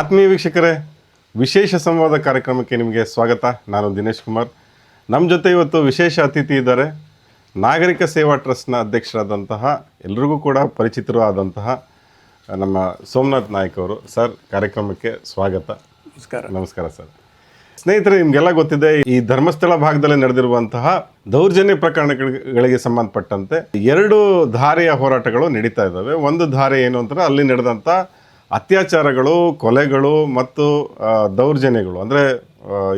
ಆತ್ಮೀಯ ವೀಕ್ಷಕರೇ, ವಿಶೇಷ ಸಂವಾದ ಕಾರ್ಯಕ್ರಮಕ್ಕೆ ನಿಮಗೆ ಸ್ವಾಗತ. ನಾನು ದಿನೇಶ್ ಕುಮಾರ್. ನಮ್ಮ ಜೊತೆ ಇವತ್ತು ವಿಶೇಷ ಅತಿಥಿ ಇದ್ದಾರೆ. ನಾಗರಿಕ ಸೇವಾ ಟ್ರಸ್ಟ್ನ ಅಧ್ಯಕ್ಷರಾದಂತಹ, ಎಲ್ರಿಗೂ ಕೂಡ ಪರಿಚಿತರು ಆದಂತಹ ನಮ್ಮ ಸೋಮನಾಥ್ ನಾಯ್ಕ ಅವರು. ಸರ್, ಕಾರ್ಯಕ್ರಮಕ್ಕೆ ಸ್ವಾಗತ. ನಮಸ್ಕಾರ. ನಮಸ್ಕಾರ ಸರ್. ಸ್ನೇಹಿತರೆ, ನಿಮಗೆಲ್ಲ ಗೊತ್ತಿದೆ, ಈ ಧರ್ಮಸ್ಥಳ ಭಾಗದಲ್ಲಿ ನಡೆದಿರುವಂತಹ ದೌರ್ಜನ್ಯ ಪ್ರಕರಣಗಳಿಗೆ ಸಂಬಂಧಪಟ್ಟಂತೆ ಎರಡು ದಾರಿಯ ಹೋರಾಟಗಳು ನಡೀತಾ ಇದ್ದಾವೆ. ಒಂದು ದಾರಿ ಏನು ಅಂತಂದರೆ, ಅಲ್ಲಿ ನಡೆದಂಥ ಅತ್ಯಾಚಾರಗಳು, ಕೊಲೆಗಳು ಮತ್ತು ದೌರ್ಜನ್ಯಗಳು, ಅಂದರೆ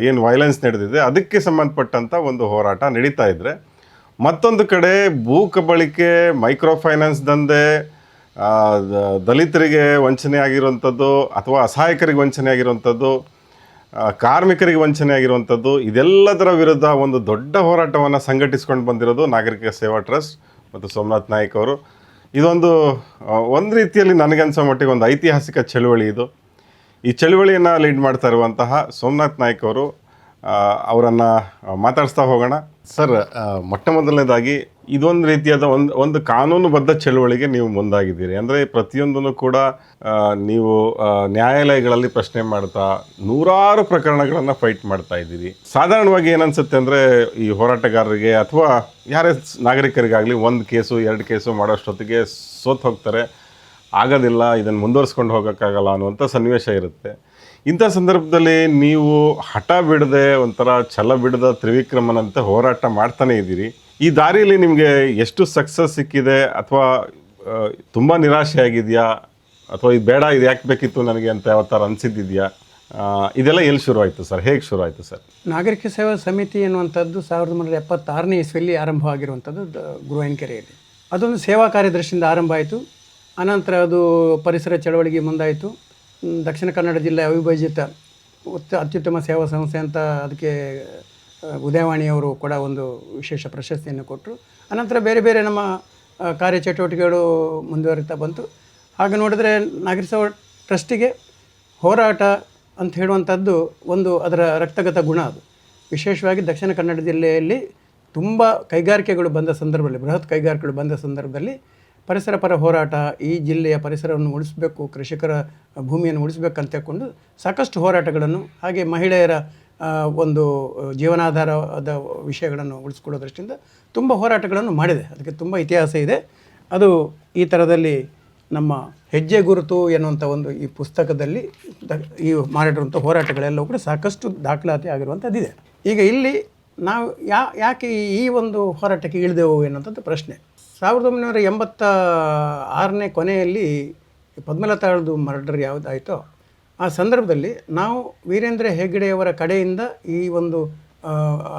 ಏನು ವೈಲೆನ್ಸ್ ನಡೆದಿದೆ ಅದಕ್ಕೆ ಸಂಬಂಧಪಟ್ಟಂಥ ಒಂದು ಹೋರಾಟ ನಡೀತಾ ಇದ್ದರೆ, ಮತ್ತೊಂದು ಕಡೆ ಭೂ ಕಬಳಿಕೆ, ಮೈಕ್ರೋ ಫೈನಾನ್ಸ್ ದಂಧೆ, ದಲಿತರಿಗೆ ವಂಚನೆ ಆಗಿರುವಂಥದ್ದು ಅಥವಾ ಅಸಹಾಯಕರಿಗೆ ವಂಚನೆ ಆಗಿರುವಂಥದ್ದು, ಕಾರ್ಮಿಕರಿಗೆ ವಂಚನೆ ಆಗಿರುವಂಥದ್ದು, ಇದೆಲ್ಲದರ ವಿರುದ್ಧ ಒಂದು ದೊಡ್ಡ ಹೋರಾಟವನ್ನು ಸಂಘಟಿಸ್ಕೊಂಡು ಬಂದಿರೋದು ನಾಗರಿಕ ಸೇವಾ ಟ್ರಸ್ಟ್ ಮತ್ತು ಸೋಮನಾಥ್ ನಾಯ್ಕ ಅವರು. ಇದೊಂದು ಒಂದು ರೀತಿಯಲ್ಲಿ ನನಗನ್ಸೋ ಮಟ್ಟಿಗೆ ಒಂದು ಐತಿಹಾಸಿಕ ಚಳುವಳಿ ಇದು. ಈ ಚಳುವಳಿಯನ್ನು ಲೀಡ್ ಮಾಡ್ತಾ ಇರುವಂತಹ ಸೋಮನಾಥ್ ನಾಯ್ಕ ಅವರು, ಅವರನ್ನು ಮಾತಾಡಿಸ್ತಾ ಹೋಗೋಣ. ಸರ್, ಮೊಟ್ಟ ಮೊದಲನೇದಾಗಿ ಇದೊಂದು ರೀತಿಯಾದ ಒಂದು ಕಾನೂನುಬದ್ಧ ಚಳುವಳಿಗೆ ನೀವು ಮುಂದಾಗಿದ್ದೀರಿ. ಅಂದರೆ ಪ್ರತಿಯೊಂದನ್ನು ಕೂಡ ನೀವು ನ್ಯಾಯಾಲಯಗಳಲ್ಲಿ ಪ್ರಶ್ನೆ ಮಾಡ್ತಾ ನೂರಾರು ಪ್ರಕರಣಗಳನ್ನು ಫೈಟ್ ಮಾಡ್ತಾ ಇದ್ದೀರಿ. ಸಾಧಾರಣವಾಗಿ ಏನನ್ಸುತ್ತೆ ಅಂದರೆ, ಈ ಹೋರಾಟಗಾರರಿಗೆ ಅಥವಾ ಯಾರೇ ನಾಗರಿಕರಿಗಾಗಲಿ ಒಂದು ಕೇಸು ಎರಡು ಕೇಸು ಮಾಡೋಷ್ಟೊತ್ತಿಗೆ ಸೋತು ಹೋಗ್ತಾರೆ, ಆಗೋದಿಲ್ಲ, ಇದನ್ನು ಮುಂದುವರಿಸ್ಕೊಂಡು ಹೋಗೋಕ್ಕಾಗಲ್ಲ ಅನ್ನುವಂಥ ಸನ್ನಿವೇಶ ಇರುತ್ತೆ. ಇಂಥ ಸಂದರ್ಭದಲ್ಲಿ ನೀವು ಹಠ ಬಿಡದೆ, ಒಂಥರ ಛಲ ಬಿಡದ ತ್ರಿವಿಕ್ರಮನಂತೆ ಹೋರಾಟ ಮಾಡ್ತಾನೆ ಇದ್ದೀರಿ. ಈ ದಾರಿಯಲ್ಲಿ ನಿಮಗೆ ಎಷ್ಟು ಸಕ್ಸಸ್ ಸಿಕ್ಕಿದೆ, ಅಥವಾ ತುಂಬ ನಿರಾಶೆ ಆಗಿದೆಯಾ, ಅಥವಾ ಇದು ಬೇಡ, ಇದು ಯಾಕೆ ಬೇಕಿತ್ತು ನನಗೆ ಅಂತ ಯಾವ ಥರ ಅನಿಸಿದ್ದಿದೆಯಾ? ಇದೆಲ್ಲ ಎಲ್ಲಿ ಶುರುವಾಯಿತು ಸರ್? ಹೇಗೆ ಶುರುವಾಯಿತು ಸರ್? ನಾಗರಿಕ ಸೇವಾ ಸಮಿತಿ ಎನ್ನುವಂಥದ್ದು 1976ನೇ ಇಸ್ವಿಯಲ್ಲಿ ಆರಂಭವಾಗಿರುವಂಥದ್ದು ಗುರುವಾಯಿನಕೆರೆಯಲ್ಲಿ. ಅದೊಂದು ಸೇವಾ ಕಾರ್ಯದರ್ಶಿಯಿಂದ ಆರಂಭ ಆಯಿತು. ಅನಂತರ ಅದು ಪರಿಸರ ಚಳವಳಿಗೆ ಮುಂದಾಯಿತು. ದಕ್ಷಿಣ ಕನ್ನಡ ಜಿಲ್ಲೆ ಅವಿಭಜಿತ ಅತ್ಯುತ್ತಮ ಸೇವಾ ಸಂಸ್ಥೆ ಅಂತ ಅದಕ್ಕೆ ಉದಯವಾಣಿಯವರು ಕೂಡ ಒಂದು ವಿಶೇಷ ಪ್ರಶಸ್ತಿಯನ್ನು ಕೊಟ್ಟರು. ಅನಂತರ ಬೇರೆ ಬೇರೆ ನಮ್ಮ ಕಾರ್ಯಚಟುವಟಿಕೆಗಳು ಮುಂದುವರಿತಾ ಬಂತು. ಹಾಗೆ ನೋಡಿದ್ರೆ ನಾಗರಿಕ ಸೇವಾ ಟ್ರಸ್ಟಿಗೆ ಹೋರಾಟ ಅಂತ ಹೇಳುವಂಥದ್ದು ಒಂದು ಅದರ ರಕ್ತಗತ ಗುಣ. ಅದು ವಿಶೇಷವಾಗಿ ದಕ್ಷಿಣ ಕನ್ನಡ ಜಿಲ್ಲೆಯಲ್ಲಿ ತುಂಬ ಕೈಗಾರಿಕೆಗಳು ಬಂದ ಸಂದರ್ಭದಲ್ಲಿ, ಬೃಹತ್ ಕೈಗಾರಿಕೆಗಳು ಬಂದ ಸಂದರ್ಭದಲ್ಲಿ ಪರಿಸರ ಪರ ಹೋರಾಟ, ಈ ಜಿಲ್ಲೆಯ ಪರಿಸರವನ್ನು ಉಳಿಸಬೇಕು, ಕೃಷಿಕರ ಭೂಮಿಯನ್ನು ಉಳಿಸಬೇಕಂತ ಹೇಳ್ಕೊಂಡು ಸಾಕಷ್ಟು ಹೋರಾಟಗಳನ್ನು, ಹಾಗೆ ಮಹಿಳೆಯರ ಒಂದು ಜೀವನಾಧಾರದ ವಿಷಯಗಳನ್ನು ಉಳಿಸ್ಕೊಳ್ಳೋ ದೃಷ್ಟಿಯಿಂದ ತುಂಬ ಹೋರಾಟಗಳನ್ನು ಮಾಡಿದೆ. ಅದಕ್ಕೆ ತುಂಬ ಇತಿಹಾಸ ಇದೆ. ಅದು ಈ ಥರದಲ್ಲಿ ನಮ್ಮ ಹೆಜ್ಜೆ ಗುರುತು ಎನ್ನುವಂಥ ಒಂದು ಈ ಪುಸ್ತಕದಲ್ಲಿ ಈ ಮಾಡಿರುವಂಥ ಹೋರಾಟಗಳೆಲ್ಲವೂ ಕೂಡ ಸಾಕಷ್ಟು ದಾಖಲಾತಿ ಆಗಿರುವಂಥದ್ದಿದೆ. ಈಗ ಇಲ್ಲಿ ನಾವು ಯಾಕೆ ಈ ಒಂದು ಹೋರಾಟಕ್ಕೆ ಇಳಿದೆವು ಎನ್ನುವಂಥದ್ದು ಪ್ರಶ್ನೆ. 1986ನೇ ಕೊನೆಯಲ್ಲಿ ಪದ್ಮಲತಾಳದು ಮರ್ಡರ್ ಯಾವುದಾಯಿತೋ ಆ ಸಂದರ್ಭದಲ್ಲಿ ನಾವು ವೀರೇಂದ್ರ ಹೆಗ್ಗಡೆಯವರ ಕಡೆಯಿಂದ ಈ ಒಂದು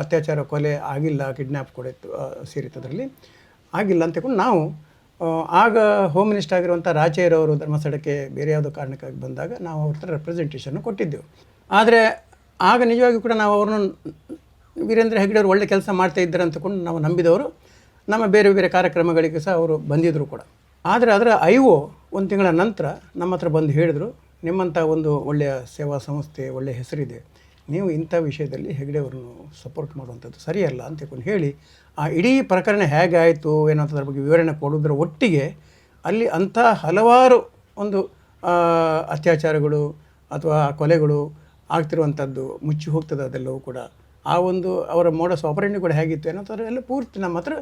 ಅತ್ಯಾಚಾರ, ಕೊಲೆ ಆಗಿಲ್ಲ, ಕಿಡ್ನ್ಯಾಪ್ ಕೂಡ ಸೇರಿತದ್ರಲ್ಲಿ ಆಗಿಲ್ಲ ಅಂತಕೊಂಡು ನಾವು ಆಗ ಹೋಮ್ ಮಿನಿಸ್ಟರ್ ಆಗಿರುವಂಥ ರಾಚೇರವರು ಧರ್ಮಸ್ಥಳಕ್ಕೆ ಬೇರೆ ಯಾವುದೋ ಕಾರಣಕ್ಕಾಗಿ ಬಂದಾಗ ನಾವು ಅವ್ರ ಹತ್ರ ರೆಪ್ರೆಸೆಂಟೇಷನ್ನು ಕೊಟ್ಟಿದ್ದೆವು. ಆದರೆ ಆಗ ನಿಜವಾಗಿ ಕೂಡ ನಾವು ಅವ್ರನ್ನ ವೀರೇಂದ್ರ ಹೆಗ್ಗಡೆಯವರು ಒಳ್ಳೆ ಕೆಲಸ ಮಾಡ್ತಾ ಇದ್ದಾರೆ ಅಂತಕೊಂಡು ನಾವು ನಂಬಿದವರು. ನಮ್ಮ ಬೇರೆ ಬೇರೆ ಕಾರ್ಯಕ್ರಮಗಳಿಗೆ ಸಹ ಅವರು ಬಂದಿದ್ದರು ಕೂಡ. ಆದರೆ ಅದರ ಒಂದು ತಿಂಗಳ ನಂತರ ನಮ್ಮ ಹತ್ರ ಬಂದು ಹೇಳಿದರು, ನಿಮ್ಮಂಥ ಒಂದು ಒಳ್ಳೆಯ ಸೇವಾ ಸಂಸ್ಥೆ, ಒಳ್ಳೆಯ ಹೆಸರಿದೆ, ನೀವು ಇಂಥ ವಿಷಯದಲ್ಲಿ ಹೆಗ್ಗಡೆಯವ್ರನ್ನು ಸಪೋರ್ಟ್ ಮಾಡುವಂಥದ್ದು ಸರಿಯಲ್ಲ ಅಂತ ಹೇಳಿ ಆ ಇಡೀ ಪ್ರಕರಣ ಹೇಗಾಯಿತು ಅನ್ನೋದ್ರ ಬಗ್ಗೆ ವಿವರಣೆ ಕೊಡೋದ್ರ ಒಟ್ಟಿಗೆ ಅಲ್ಲಿ ಅಂಥ ಹಲವಾರು ಒಂದು ಅತ್ಯಾಚಾರಗಳು ಅಥವಾ ಕೊಲೆಗಳು ಆಗ್ತಿರುವಂಥದ್ದು ಮುಚ್ಚಿ ಹೋಗ್ತದೆ. ಅದೆಲ್ಲವೂ ಕೂಡ ಆ ಒಂದು ಅವರ ಮೋಡಸ್ ಆಪರೇಂಡಿ ಕೂಡ ಹೇಗಿತ್ತು ಅನ್ನೋದ್ರ ಎಲ್ಲ ಪೂರ್ತಿ ನಮ್ಮ ಹತ್ರ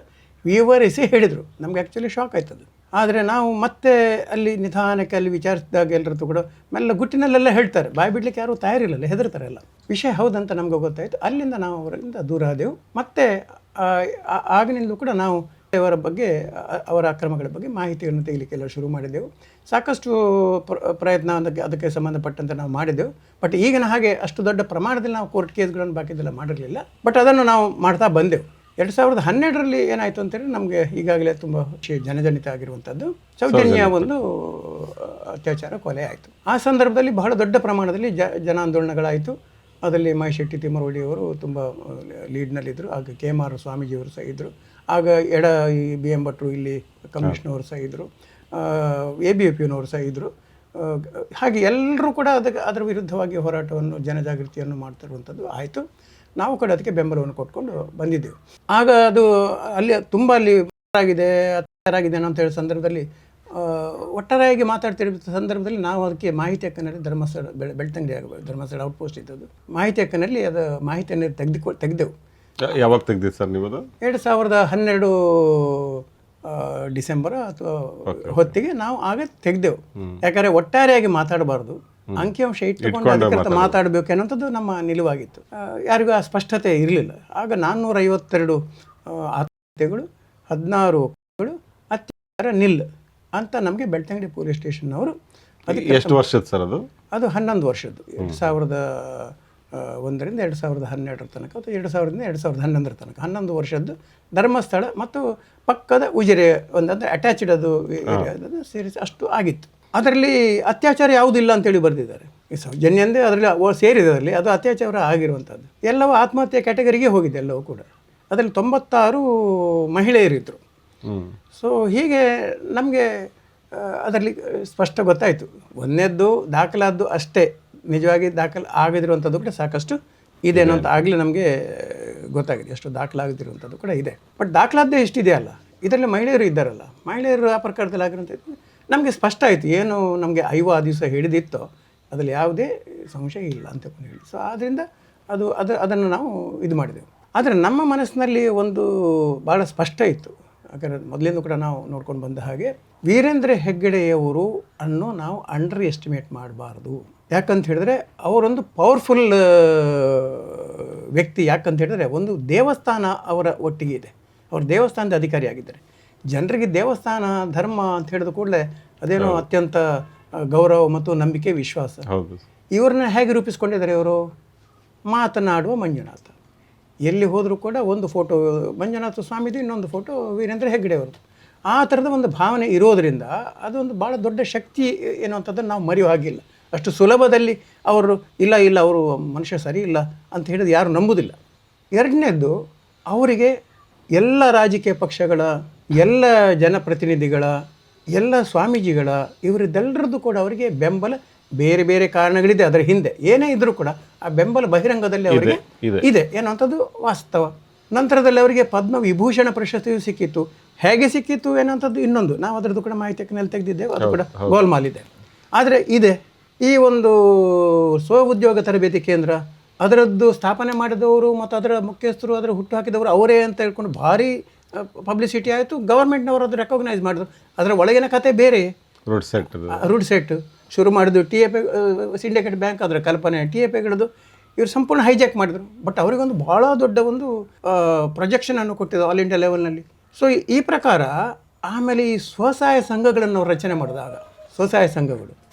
ವಿವರಿಸಿ ಹೇಳಿದರು. ನಮ್ಗೆ ಆ್ಯಕ್ಚುಲಿ ಶಾಕ್ ಆಯ್ತದು. ಆದರೆ ನಾವು ಮತ್ತೆ ಅಲ್ಲಿ ನಿಧಾನಕ್ಕೆ ಅಲ್ಲಿ ವಿಚಾರಿಸಿದಾಗ ಎಲ್ಲರದ್ದು ಕೂಡ ಮೆಲ್ಲ ಗುಟ್ಟಿನಲ್ಲೆಲ್ಲ ಹೇಳ್ತಾರೆ, ಬಾಯಿ ಬಿಡ್ಲಿಕ್ಕೆ ಯಾರೂ ತಯಾರಿಲ್ಲಲ್ಲ, ಹೆದರ್ತಾರೆ ಎಲ್ಲ. ವಿಷಯ ಹೌದಂತ ನಮ್ಗೆ ಗೊತ್ತಾಯಿತು. ಅಲ್ಲಿಂದ ನಾವು ಅವರಿಂದ ದೂರ ಆದೆವು. ಮತ್ತು ಆಗಿನಿಂದಲೂ ಕೂಡ ನಾವು ಅವರ ಬಗ್ಗೆ, ಅವರ ಅಕ್ರಮಗಳ ಬಗ್ಗೆ ಮಾಹಿತಿಯನ್ನು ತೆಗಿಲಿಕ್ಕೆಲ್ಲ ಶುರು ಮಾಡಿದೆವು. ಸಾಕಷ್ಟು ಪ್ರಯತ್ನ ಅದಕ್ಕೆ ಸಂಬಂಧಪಟ್ಟಂತೆ ನಾವು ಮಾಡಿದೆವು. ಬಟ್ ಈಗಿನ ಹಾಗೆ ಅಷ್ಟು ದೊಡ್ಡ ಪ್ರಮಾಣದಲ್ಲಿ ನಾವು ಕೋರ್ಟ್ ಕೇಸ್ಗಳನ್ನು ಬಾಕಿದೆಲ್ಲ ಮಾಡಿರಲಿಲ್ಲ. ಬಟ್ ಅದನ್ನು ನಾವು ಮಾಡ್ತಾ ಬಂದೆವು. 2012ರಲ್ಲಿ ಏನಾಯಿತು ಅಂತೇಳಿ ನಮಗೆ ಈಗಾಗಲೇ ತುಂಬ ಜನಜನಿತ ಆಗಿರುವಂಥದ್ದು ಸೌಜನ್ಯ ಒಂದು ಅತ್ಯಾಚಾರ, ಕೊಲೆ ಆಯಿತು. ಆ ಸಂದರ್ಭದಲ್ಲಿ ಬಹಳ ದೊಡ್ಡ ಪ್ರಮಾಣದಲ್ಲಿ ಜನಾಂದೋಲನಗಳಾಯಿತು. ಅದರಲ್ಲಿ ಮಹೇಶ್ ಶೆಟ್ಟಿ ತಿಮ್ಮರೋಡಿಯವರು ತುಂಬ ಲೀಡ್ನಲ್ಲಿದ್ದರು. ಆಗ KMR ಸ್ವಾಮೀಜಿಯವರು ಸಹ ಇದ್ದರು. ಆಗ ಈ BM ಭಟ್ರು ಇಲ್ಲಿ ಕಮ್ಯುನಿಸ್ಟ್ನವರು ಸಹ ಇದ್ದರು, ABVPನವರು ಸಹ ಇದ್ದರು. ಹಾಗೆ ಎಲ್ಲರೂ ಕೂಡ ಅದರ ವಿರುದ್ಧವಾಗಿ ಹೋರಾಟವನ್ನು, ಜನಜಾಗೃತಿಯನ್ನು ಮಾಡ್ತಿರುವಂಥದ್ದು ಆಯಿತು. ನಾವು ಕೂಡ ಅದಕ್ಕೆ ಬೆಂಬಲವನ್ನು ಕೊಟ್ಕೊಂಡು ಬಂದಿದ್ದೆವು. ಆಗ ಅದು ಅಲ್ಲಿ ತುಂಬ ಆಗಿದೆ, ಅತ್ಯಾಚಾರ ಆಗಿದೆ ಅನ್ನೋ ಹೇಳೋ ಸಂದರ್ಭದಲ್ಲಿ ಒಟ್ಟಾರೆಯಾಗಿ ಮಾತಾಡ್ತಿರೋ ಸಂದರ್ಭದಲ್ಲಿ ನಾವು ಅದಕ್ಕೆ ಮಾಹಿತಿ ಹಕ್ಕಿನಲ್ಲಿ ಧರ್ಮಸ್ಥಳ ಬೆಳ್ತಂಗಡಿ ಆಗಬೇಕು, ಧರ್ಮಸ್ಥಳ ಔಟ್ಪೋಸ್ಟ್ ಇದ್ದದ್ದು. ಮಾಹಿತಿ ಹಕ್ಕಿನಲ್ಲಿ ಅದು ಮಾಹಿತಿಯನ್ನು ತೆಗೆದೆವು. ಯಾವಾಗ ತೆಗ್ದಿದ್ದು ಸರ್ ನೀವು ಅದು? 2012 ಡಿಸೆಂಬರ್ ಅಥವಾ ಹೊತ್ತಿಗೆ ನಾವು ಆಗ ತೆಗೆದೆವು. ಯಾಕಂದರೆ ಒಟ್ಟಾರೆಯಾಗಿ ಮಾತಾಡಬಾರ್ದು, ಅಂಕಿಅಂಶ ಇಟ್ಟುಕೊಂಡು ಅದಕ್ಕಿಂತ ಮಾತಾಡಬೇಕು ಅನ್ನೋಂಥದ್ದು ನಮ್ಮ ನಿಲುವಾಗಿತ್ತು. ಯಾರಿಗೂ ಆ ಸ್ಪಷ್ಟತೆ ಇರಲಿಲ್ಲ. ಆಗ 452 ಆತ್ಮಹತ್ಯೆಗಳು, 16 ಅತ್ಯಾಚಾರ ನಿಲ್ ಅಂತ ನಮಗೆ ಬೆಳ್ತಂಗಡಿ ಪೊಲೀಸ್ ಸ್ಟೇಷನ್ನವರು. ಅದಕ್ಕೆ ಎಷ್ಟು ವರ್ಷದ ಸರ್ ಅದು? ಅದು 11 ವರ್ಷದ್ದು. 2001ರಿಂದ 2012 ತನಕ ಅಥವಾ 2000ರಿಂದ 2011 ತನಕ 11 ವರ್ಷದ್ದು ಧರ್ಮಸ್ಥಳ ಮತ್ತು ಪಕ್ಕದ ಉಜಿರೆ ಒಂದಂದರೆ ಅಟ್ಯಾಚ್ಡ್ ಅದು ಸೇರಿಸಿ ಅಷ್ಟು ಆಗಿತ್ತು. ಅದರಲ್ಲಿ ಅತ್ಯಾಚಾರ ಯಾವುದಿಲ್ಲ ಅಂತೇಳಿ ಬರೆದಿದ್ದಾರೆ. ಈ ಸೌಜನ್ಯ ಅಂದರೆ ಅದರಲ್ಲಿ ಸೇರಿದಲ್ಲಿ ಅದು ಅತ್ಯಾಚಾರ ಆಗಿರುವಂಥದ್ದು. ಎಲ್ಲವೂ ಆತ್ಮಹತ್ಯೆ ಕ್ಯಾಟಗರಿಗೆ ಹೋಗಿದೆ ಎಲ್ಲವೂ ಕೂಡ. ಅದರಲ್ಲಿ 96 ಮಹಿಳೆಯರಿದ್ದರು. ಸೊ ಹೀಗೆ ನಮಗೆ ಅದರಲ್ಲಿ ಸ್ಪಷ್ಟ ಗೊತ್ತಾಯಿತು. ಒಂದನೇದ್ದು ದಾಖಲಾದ್ದು ಅಷ್ಟೇ, ನಿಜವಾಗಿ ದಾಖಲೆ ಆಗದಿರುವಂಥದ್ದು ಕೂಡ ಸಾಕಷ್ಟು ಇದೆ ಅನ್ನೋಂಥ ಆಗಲೇ ನಮಗೆ ಗೊತ್ತಾಗಿದೆ. ಎಷ್ಟು ದಾಖಲಾಗದಿರುವಂಥದ್ದು ಕೂಡ ಇದೆ. ಬಟ್ ದಾಖಲಾದ್ದೇ ಎಷ್ಟಿದೆಯಲ್ಲ, ಇದರಲ್ಲಿ ಮಹಿಳೆಯರು ಇದ್ದಾರಲ್ಲ, ಮಹಿಳೆಯರು ಆ ಪ್ರಕಾರದಲ್ಲಿ ಆಗಿರುವಂಥದ್ದು ನಮಗೆ ಸ್ಪಷ್ಟ ಆಯಿತು. ಏನು ನಮಗೆ 5 ದಿವಸ ಹಿಡಿದಿತ್ತೋ ಅದರಲ್ಲಿ ಯಾವುದೇ ಸಂಶಯ ಇಲ್ಲ ಅಂತ ಹೇಳಿ. ಸೊ ಆದ್ದರಿಂದ ಅದನ್ನು ನಾವು ಇದು ಮಾಡಿದೆವು. ಆದರೆ ನಮ್ಮ ಮನಸ್ಸಿನಲ್ಲಿ ಒಂದು ಭಾಳ ಸ್ಪಷ್ಟ ಇತ್ತು. ಯಾಕಂದರೆ ಮೊದಲಿಂದ ಕೂಡ ನಾವು ನೋಡ್ಕೊಂಡು ಬಂದ ಹಾಗೆ ವೀರೇಂದ್ರ ಹೆಗ್ಗಡೆಯವರು ಅನ್ನು ನಾವು ಅಂಡರ್ ಎಸ್ಟಿಮೇಟ್ ಮಾಡಬಾರ್ದು. ಯಾಕಂತ ಹೇಳಿದ್ರೆ ಅವರೊಂದು ಪವರ್ಫುಲ್ ವ್ಯಕ್ತಿ. ಯಾಕಂತ ಹೇಳಿದ್ರೆ ಒಂದು ದೇವಸ್ಥಾನ ಅವರ ಒಟ್ಟಿಗೆ ಇದೆ. ಅವರು ದೇವಸ್ಥಾನದ ಅಧಿಕಾರಿಯಾಗಿದ್ದಾರೆ. ಜನರಿಗೆ ದೇವಸ್ಥಾನ ಧರ್ಮ ಅಂತ ಹೇಳಿದ ಕೂಡಲೇ ಅದೇನೋ ಅತ್ಯಂತ ಗೌರವ ಮತ್ತು ನಂಬಿಕೆ, ವಿಶ್ವಾಸ. ಇವ್ರನ್ನ ಹೇಗೆ ರೂಪಿಸ್ಕೊಂಡಿದ್ದಾರೆ ಇವರು? ಮಾತನಾಡುವ ಮಂಜುನಾಥ. ಎಲ್ಲಿ ಹೋದರೂ ಕೂಡ ಒಂದು ಫೋಟೋ ಮಂಜುನಾಥ ಸ್ವಾಮಿದು, ಇನ್ನೊಂದು ಫೋಟೋ ವೀರೇಂದ್ರ ಹೆಗ್ಗಡೆಯವ್ರದ್ದು. ಆ ಥರದ ಒಂದು ಭಾವನೆ ಇರೋದರಿಂದ ಅದೊಂದು ಭಾಳ ದೊಡ್ಡ ಶಕ್ತಿ ಎನ್ನುವಂಥದ್ದನ್ನು ನಾವು ಮರೆಯೋ ಹಾಗಿಲ್ಲ. ಅಷ್ಟು ಸುಲಭದಲ್ಲಿ ಅವರು ಇಲ್ಲ ಅವರು ಮನುಷ್ಯ ಸರಿ ಇಲ್ಲ ಅಂತ ಹೇಳಿದ್ರೆ ಯಾರು ನಂಬುವುದಿಲ್ಲ. ಎರಡನೇದ್ದು, ಅವರಿಗೆ ಎಲ್ಲ ರಾಜಕೀಯ ಪಕ್ಷಗಳ, ಎಲ್ಲ ಜನಪ್ರತಿನಿಧಿಗಳ, ಎಲ್ಲ ಸ್ವಾಮೀಜಿಗಳ, ಇವರಿದ್ದೆಲ್ಲರದ್ದು ಕೂಡ ಅವರಿಗೆ ಬೆಂಬಲ. ಬೇರೆ ಬೇರೆ ಕಾರಣಗಳಿದೆ ಅದರ ಹಿಂದೆ, ಏನೇ ಇದ್ದರೂ ಕೂಡ ಆ ಬೆಂಬಲ ಬಹಿರಂಗದಲ್ಲಿ ಅವರಿಗೆ ಇದೆ ಎನ್ನುವಂಥದ್ದು ವಾಸ್ತವ. ನಂತರದಲ್ಲಿ ಅವರಿಗೆ ಪದ್ಮವಿಭೂಷಣ ಪ್ರಶಸ್ತಿಯು ಸಿಕ್ಕಿತ್ತು. ಹೇಗೆ ಸಿಕ್ಕಿತ್ತು ಎನ್ನುವಂಥದ್ದು ಇನ್ನೊಂದು, ನಾವು ಅದರದ್ದು ಕೂಡ ಮಾಹಿತಿ ಹಕ್ಕಿನಲ್ಲಿ ತೆಗೆದಿದ್ದೇವೆ, ಅದು ಕೂಡ ಗೋಲ್ಮಾಲಿದೆ. ಆದರೆ ಇದೆ ಈ ಒಂದು ಸ್ವ ಉದ್ಯೋಗ ತರಬೇತಿ ಕೇಂದ್ರ, ಅದರದ್ದು ಸ್ಥಾಪನೆ ಮಾಡಿದವರು ಮತ್ತು ಅದರ ಮುಖ್ಯಸ್ಥರು, ಅದರ ಹುಟ್ಟು ಹಾಕಿದವರು ಅವರೇ ಅಂತ ಹೇಳ್ಕೊಂಡು ಭಾರಿ ಪಬ್ಲಿಸಿಟಿ ಆಯಿತು. ಗವರ್ಮೆಂಟ್ನವರು ಅದು ರೆಕಗ್ನೈಸ್ ಮಾಡಿದ್ರು. ಅದರ ಒಳಗಿನ ಕತೆ ಬೇರೆ. ರೂಟ್ ಸೆಟ್ ಶುರು ಮಾಡಿದ್ರು. TAP ಸಿಂಡಿಕೇಟ್ ಬ್ಯಾಂಕ್ ಅದರ ಕಲ್ಪನೆ, TAPಗಳದ್ದು ಇವರು ಸಂಪೂರ್ಣ ಹೈಜಾಕ್ ಮಾಡಿದರು. ಬಟ್ ಅವರಿಗೊಂದು ಭಾಳ ದೊಡ್ಡ ಒಂದು ಪ್ರೊಜೆಕ್ಷನನ್ನು ಕೊಟ್ಟಿದ್ದು ಆಲ್ ಇಂಡಿಯಾ ಲೆವೆಲ್ನಲ್ಲಿ. ಸೊ ಈ ಪ್ರಕಾರ ಆಮೇಲೆ ಈ ಸ್ವಸಹಾಯ ಸಂಘಗಳನ್ನು ಅವರು ರಚನೆ ಮಾಡಿದಾಗ, ಸ್ವಸಹಾಯ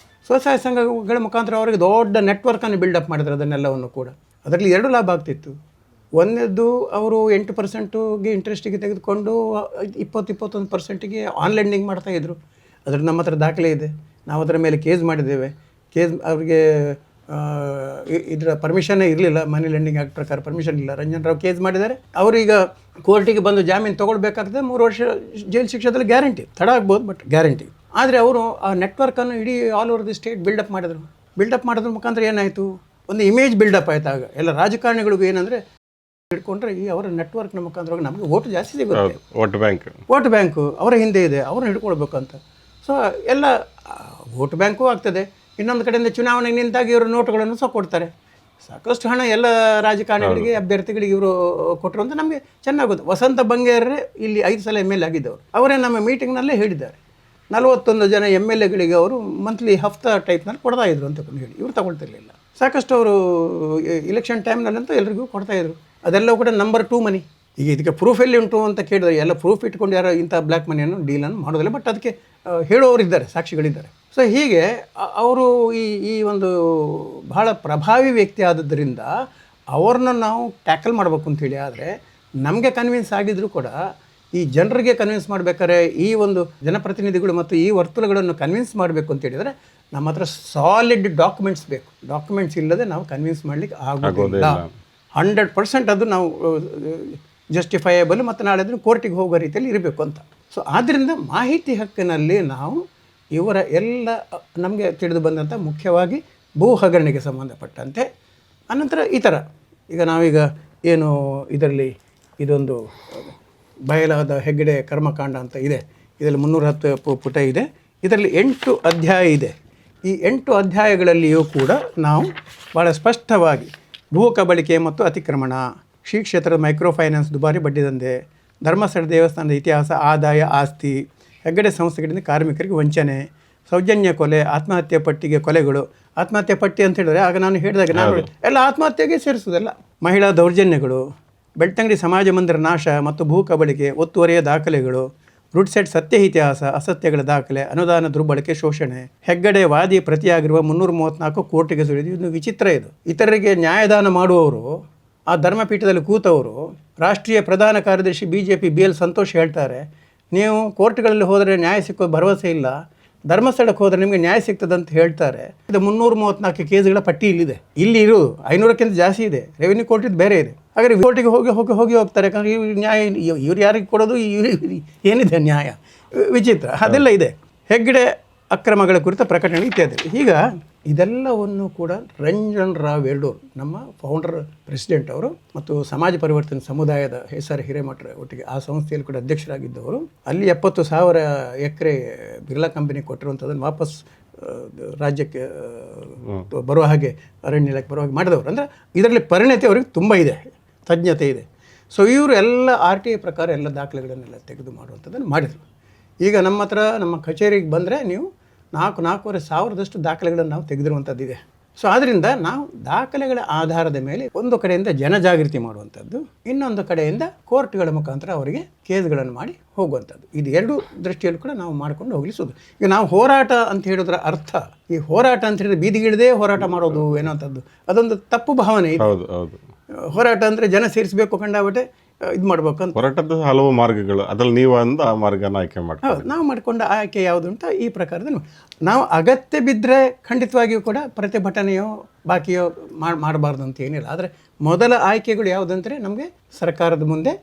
ಸಂಘಗಳ ಮುಖಾಂತರ ಅವರಿಗೆ ದೊಡ್ಡ ನೆಟ್ವರ್ಕನ್ನು ಬಿಲ್ಡಪ್ ಮಾಡಿದ್ರು. ಅದನ್ನೆಲ್ಲವನ್ನು ಕೂಡ ಅದರಲ್ಲಿ 2 ಲಾಭ ಆಗ್ತಿತ್ತು. ಒಂದನೇದ್ದು, ಅವರು 8%ಗೆ ಇಂಟ್ರೆಸ್ಟಿಗೆ ತೆಗೆದುಕೊಂಡು 20-21%ಗೆ ಆನ್ಲೈನಿಂಗ್ ಮಾಡ್ತಾಯಿದ್ರು. ಅದ್ರಲ್ಲಿ ನಮ್ಮ ಹತ್ರ ದಾಖಲೆ ಇದೆ. ನಾವು ಅದರ ಮೇಲೆ ಕೇಸ್ ಮಾಡಿದ್ದೇವೆ. ಅವರಿಗೆ ಇದರ ಪರ್ಮಿಷನ್ನೇ ಇರಲಿಲ್ಲ. ಮನಿ ಲೆಂಡಿಂಗ್ ಆ್ಯಕ್ಟ್ ಪ್ರಕಾರ ಪರ್ಮಿಷನ್ ಇಲ್ಲ. ರಂಜನ್ ರಾವ್ ಕೇಸ್ ಮಾಡಿದ್ದಾರೆ. ಅವರೀಗ ಕೋರ್ಟಿಗೆ ಬಂದು ಜಾಮೀನು ತೊಗೊಳ್ಬೇಕಾಗ್ತದೆ. 3 ವರ್ಷ ಜೈಲು ಶಿಕ್ಷೆದಲ್ಲಿ ಗ್ಯಾರಂಟಿ. ತಡ ಆಗ್ಬೋದು, ಬಟ್ ಗ್ಯಾರಂಟಿ. ಆದರೆ ಅವರು ಆ ನೆಟ್ವರ್ಕನ್ನು ಇಡೀ all over the state build up ಮಾಡಿದ್ರು. ಬಿಲ್ಡಪ್ ಮಾಡೋದ್ರ ಮುಖಾಂತರ ಏನಾಯಿತು, ಒಂದು ಇಮೇಜ್ ಬಿಲ್ಡಪ್ ಆಯ್ತು. ಆಗ ಎಲ್ಲ ರಾಜಕಾರಣಿಗಳಿಗೂ ಏನಂದರೆ ಹಿಡ್ಕೊಂಡ್ರೆ ಈ ಅವರ ನೆಟ್ವರ್ಕ್ನ ಮುಖಾಂತರ ನಮಗೆ ಓಟು ಜಾಸ್ತಿ ಸಿಗುತ್ತೆ. ವೋಟ್ ಬ್ಯಾಂಕು ಅವರ ಹಿಂದೆ ಇದೆ, ಅವ್ರನ್ನ ಹಿಡ್ಕೊಳ್ಬೇಕು ಅಂತ. ಸೊ ಎಲ್ಲ ವೋಟ್ ಬ್ಯಾಂಕು ಆಗ್ತದೆ. ಇನ್ನೊಂದು ಕಡೆಯಿಂದ ಚುನಾವಣೆ ನಿಂತಾಗ ಇವರು ನೋಟುಗಳನ್ನು ಸಹ ಕೊಡ್ತಾರೆ. ಸಾಕಷ್ಟು ಹಣ ಎಲ್ಲ ರಾಜಕಾರಣಿಗಳಿಗೆ, ಅಭ್ಯರ್ಥಿಗಳಿಗೆ ಇವರು ಕೊಟ್ಟರು ಅಂತ ನಮಗೆ ಚೆನ್ನಾಗಿ ಗೊತ್ತು. ವಸಂತ ಬಂಗೇರೇ ಇಲ್ಲಿ 5 ಸಲ MLA ಆಗಿದ್ದವರು. ಅವರೇ ನಮ್ಮ ಮೀಟಿಂಗ್ನಲ್ಲೇ ಹೇಳಿದ್ದಾರೆ. 41 ಜನ MLAಗಳಿಗೆ ಅವರು ಮಂತ್ಲಿ ಹಫ್ತಾ ಟೈಪ್ನಲ್ಲಿ ಕೊಡ್ತಾ ಇದ್ರು ಅಂತ ಹೇಳಿ. ಇವರು ತಗೊಳ್ತಿರ್ಲಿಲ್ಲ. ಸಾಕಷ್ಟು ಅವರು ಇಲೆಕ್ಷನ್ ಟೈಮ್ನಲ್ಲಂತೂ ಎಲ್ರಿಗೂ ಕೊಡ್ತಾಯಿದ್ರು. ಅದೆಲ್ಲವೂ ಕೂಡ ನಂಬರ್ 2 ಮನಿ. ಈಗ ಇದಕ್ಕೆ ಪ್ರೂಫ್ ಎಲ್ಲಿ ಉಂಟು ಅಂತ ಕೇಳಿದ್ರೆ ಎಲ್ಲ ಪ್ರೂಫ್ ಇಟ್ಕೊಂಡು ಯಾರೋ ಇಂಥ ಬ್ಲ್ಯಾಕ್ ಮನಿಯನ್ನು ಡೀಲನ್ನು ಮಾಡೋದಿಲ್ಲ. ಬಟ್ ಅದಕ್ಕೆ ಹೇಳೋರಿದ್ದಾರೆ, ಸಾಕ್ಷಿಗಳಿದ್ದಾರೆ. ಸೊ ಹೀಗೆ ಅವರು ಈ ಒಂದು ಬಹಳ ಪ್ರಭಾವಿ ವ್ಯಕ್ತಿ ಆದದ್ದರಿಂದ ಅವ್ರನ್ನ ನಾವು ಟ್ಯಾಕಲ್ ಮಾಡಬೇಕು ಅಂಥೇಳಿ. ಆದರೆ ನಮಗೆ ಕನ್ವಿನ್ಸ್ ಆಗಿದ್ದರೂ ಕೂಡ ಈ ಜನರಿಗೆ ಕನ್ವಿನ್ಸ್ ಮಾಡಬೇಕಾದ್ರೆ, ಈ ಒಂದು ಜನಪ್ರತಿನಿಧಿಗಳು ಮತ್ತು ಈ ವರ್ತುಲಗಳನ್ನು ಕನ್ವಿನ್ಸ್ ಮಾಡಬೇಕು ಅಂತ ಹೇಳಿದರೆ ನಮ್ಮ ಹತ್ರ ಸಾಲಿಡ್ ಡಾಕ್ಯುಮೆಂಟ್ಸ್ ಬೇಕು. ಡಾಕ್ಯುಮೆಂಟ್ಸ್ ಇಲ್ಲದೆ ನಾವು ಕನ್ವಿನ್ಸ್ ಮಾಡಲಿಕ್ಕೆ ಆಗೋದಿಲ್ಲ. 100% ಅದು ನಾವು ಜಸ್ಟಿಫೈಯಬಲ್ ಮತ್ತು ನಾಳೆ ಅದನ್ನು ಕೋರ್ಟಿಗೆ ಹೋಗೋ ರೀತಿಯಲ್ಲಿ ಇರಬೇಕು ಅಂತ. ಸೊ ಆದ್ದರಿಂದ ಮಾಹಿತಿ ಹಕ್ಕಿನಲ್ಲಿ ನಾವು ಇವರ ಎಲ್ಲ ನಮಗೆ ತಿಳಿದು ಬಂದಂಥ ಮುಖ್ಯವಾಗಿ ಭೂ ಹಗರಣೆಗೆ ಸಂಬಂಧಪಟ್ಟಂತೆ, ಅನಂತರ ಈ ಥರ ಈಗ ನಾವೀಗ ಏನು ಇದರಲ್ಲಿ ಇದೊಂದು ಬಯಲಾದ ಹೆಗ್ಗಡೆ ಕರ್ಮಕಾಂಡ ಅಂತ ಇದೆ. ಇದರಲ್ಲಿ 310 ಪುಟ ಇದೆ. ಇದರಲ್ಲಿ 8 ಅಧ್ಯಾಯ ಇದೆ. ಈ 8 ಅಧ್ಯಾಯಗಳಲ್ಲಿಯೂ ಕೂಡ ನಾವು ಭಾಳ ಸ್ಪಷ್ಟವಾಗಿ ಭೂ ಕಬಳಿಕೆ ಮತ್ತು ಅತಿಕ್ರಮಣ, ಶ್ರೀ ಕ್ಷೇತ್ರದ ಮೈಕ್ರೋ ಫೈನಾನ್ಸ್ ದುಬಾರಿ ಬಡ್ಡಿದಂಧೆ, ಧರ್ಮಸ್ಥಳ ದೇವಸ್ಥಾನದ ಇತಿಹಾಸ, ಆದಾಯ, ಆಸ್ತಿ, ಹೆಗ್ಗಡೆ ಸಂಸ್ಥೆಗಳಿಂದ ಕಾರ್ಮಿಕರಿಗೆ ವಂಚನೆ, ಸೌಜನ್ಯ ಕೊಲೆ, ಆತ್ಮಹತ್ಯೆ ಪಟ್ಟಿಗೆ ಕೊಲೆಗಳು. ಆತ್ಮಹತ್ಯೆ ಪಟ್ಟಿ ಅಂತ ಹೇಳಿದ್ರೆ ಆಗ ನಾನು ಹೇಳಿದಾಗ ನಾನು ಎಲ್ಲ ಆತ್ಮಹತ್ಯೆಗೆ ಸೇರಿಸೋದಲ್ಲ. ಮಹಿಳಾ ದೌರ್ಜನ್ಯಗಳು, ಬೆಳ್ತಂಗಡಿ ಸಮಾಜ ಮಂದಿರ ನಾಶ ಮತ್ತು ಭೂ ಕಬಳಿಕೆ, ಒತ್ತುವರಿಯ ದಾಖಲೆಗಳು, ರುಡ್ಸೆಟ್ ಸತ್ಯ ಇತಿಹಾಸ, ಅಸತ್ಯಗಳ ದಾಖಲೆ, ಅನುದಾನ ದುರ್ಬಳಕೆ, ಶೋಷಣೆ, ಹೆಗ್ಗಡೆ ವಾದಿ ಪ್ರತಿಯಾಗಿರುವ 334 ಕೋಟಿಗೆ ಸುರಿದು. ಇದು ವಿಚಿತ್ರ. ಇದು ಇತರರಿಗೆ ನ್ಯಾಯದಾನ ಮಾಡುವವರು, ಆ ಧರ್ಮಪೀಠದಲ್ಲಿ ಕೂತವರು, ರಾಷ್ಟ್ರೀಯ ಪ್ರಧಾನ ಕಾರ್ಯದರ್ಶಿ BJP BL ಸಂತೋಷ್ ಹೇಳ್ತಾರೆ, ನೀವು ಕೋರ್ಟ್ಗಳಲ್ಲಿ ಹೋದರೆ ನ್ಯಾಯ ಸಿಕ್ಕೋ ಭರವಸೆ ಇಲ್ಲ, ಧರ್ಮಸ್ಥಳಕ್ಕೆ ಹೋದರೆ ನಿಮಗೆ ನ್ಯಾಯ ಸಿಗ್ತದೆ ಅಂತ ಹೇಳ್ತಾರೆ. ಇದು 334 ಕೇಸ್ಗಳ ಪಟ್ಟಿ ಇಲ್ಲಿದೆ. ಇಲ್ಲಿ ಇರೋದು 500ಕ್ಕಿಂತ ಜಾಸ್ತಿ ಇದೆ. ರೆವಿನ್ಯೂ ಕೋರ್ಟಿದ್ದು ಬೇರೆ ಇದೆ. ಹಾಗಾದ್ರೆ ಕೋರ್ಟಿಗೆ ಹೋಗ್ತಾರೆ. ಯಾಕಂದರೆ ಇವ್ರು ನ್ಯಾಯ ಇವ್ರು ಯಾರಿಗೆ ಕೊಡೋದು, ಏನಿದೆ ನ್ಯಾಯ? ವಿಚಿತ್ರ. ಅದೆಲ್ಲ ಇದೆ. ಹೆಗ್ಗಡೆ ಅಕ್ರಮಗಳ ಕುರಿತ ಪ್ರಕಟಣೆ ಇತ್ಯಾದಿ. ಈಗ ಇದೆಲ್ಲವನ್ನು ಕೂಡ ರಂಜನ್ ರಾವ್ ವೆಲ್ಡೂರ್, ನಮ್ಮ ಫೌಂಡರ್ ಪ್ರೆಸಿಡೆಂಟ್ ಅವರು ಮತ್ತು ಸಮಾಜ ಪರಿವರ್ತನೆ ಸಮುದಾಯದ SR ಹಿರೇಮಠರ ಒಟ್ಟಿಗೆ ಆ ಸಂಸ್ಥೆಯಲ್ಲಿ ಕೂಡ ಅಧ್ಯಕ್ಷರಾಗಿದ್ದವರು, ಅಲ್ಲಿ 70,000 ಎಕರೆ ಬಿರ್ಲಾ ಕಂಪನಿ ಕೊಟ್ಟಿರುವಂಥದ್ದನ್ನು ವಾಪಸ್ ರಾಜ್ಯಕ್ಕೆ ಬರುವ ಹಾಗೆ, ಅರಣ್ಯ ಇಲಾಖೆ ಬರುವ ಹಾಗೆ ಮಾಡಿದವರು. ಅಂದರೆ ಇದರಲ್ಲಿ ಪರಿಣತಿ ಅವರಿಗೆ ತುಂಬ ಇದೆ, ತಜ್ಞತೆ ಇದೆ. ಸೊ ಇವರು ಎಲ್ಲ RTI ಪ್ರಕಾರ ಎಲ್ಲ ದಾಖಲೆಗಳನ್ನೆಲ್ಲ ತೆಗೆದು ಮಾಡುವಂಥದ್ದನ್ನು ಮಾಡಿದರು. ಈಗ ನಮ್ಮ ಹತ್ರ ನಮ್ಮ ಕಚೇರಿಗೆ ಬಂದರೆ ನೀವು 4,500 ಸಾವಿರದಷ್ಟು ದಾಖಲೆಗಳನ್ನು ನಾವು ತೆಗೆದಿರುವಂಥದ್ದಿದೆ. ಸೊ ಆದ್ದರಿಂದ ನಾವು ದಾಖಲೆಗಳ ಆಧಾರದ ಮೇಲೆ ಒಂದು ಕಡೆಯಿಂದ ಜನಜಾಗೃತಿ ಮಾಡುವಂಥದ್ದು, ಇನ್ನೊಂದು ಕಡೆಯಿಂದ ಕೋರ್ಟ್ಗಳ ಮುಖಾಂತರ ಅವರಿಗೆ ಕೇಸ್ಗಳನ್ನು ಮಾಡಿ ಹೋಗುವಂಥದ್ದು. ಇದು 2 ದೃಷ್ಟಿಯಲ್ಲೂ ಕೂಡ ನಾವು ಮಾಡಿಕೊಂಡು ಹೋಗಲಿಸೋದು. ಈಗ ನಾವು ಹೋರಾಟ ಅಂತ ಹೇಳೋದ್ರ ಅರ್ಥ, ಈ ಹೋರಾಟ ಅಂತ ಹೇಳಿದ್ರೆ ಬೀದಿಗಿಡದೇ ಹೋರಾಟ ಮಾಡೋದು ಏನೋಂಥದ್ದು, ಅದೊಂದು ತಪ್ಪು ಭಾವನೆ ಇದೆ. ಹೋರಾಟ ಅಂದರೆ ಜನ ಸೇರಿಸಬೇಕು, ಕಂಡಾಬಟ್ಟೆ ಇದು ಮಾಡ್ಬೇಕು ಅಂತ. ಹೋರಾಟದ ಹಲವು ಮಾರ್ಗಗಳು, ಅದ್ರಲ್ಲಿ ನೀವು ಆ ಮಾರ್ಗನ ಆಯ್ಕೆ ಮಾಡ್ತೀವಿ. ನಾವು ಮಾಡಿಕೊಂಡ ಆಯ್ಕೆ ಯಾವುದು ಅಂತ ಈ ಪ್ರಕಾರದ ನಾವು ಅಗತ್ಯ ಬಿದ್ದರೆ ಖಂಡಿತವಾಗಿಯೂ ಕೂಡ ಪ್ರತಿಭಟನೆಯೋ ಬಾಕಿಯೋ ಮಾಡಬಾರ್ದು ಅಂತ ಏನಿಲ್ಲ. ಆದರೆ ಮೊದಲ ಆಯ್ಕೆಗಳು ಯಾವುದಂದರೆ ನಮಗೆ ಸರ್ಕಾರದ ಮುಂದೆ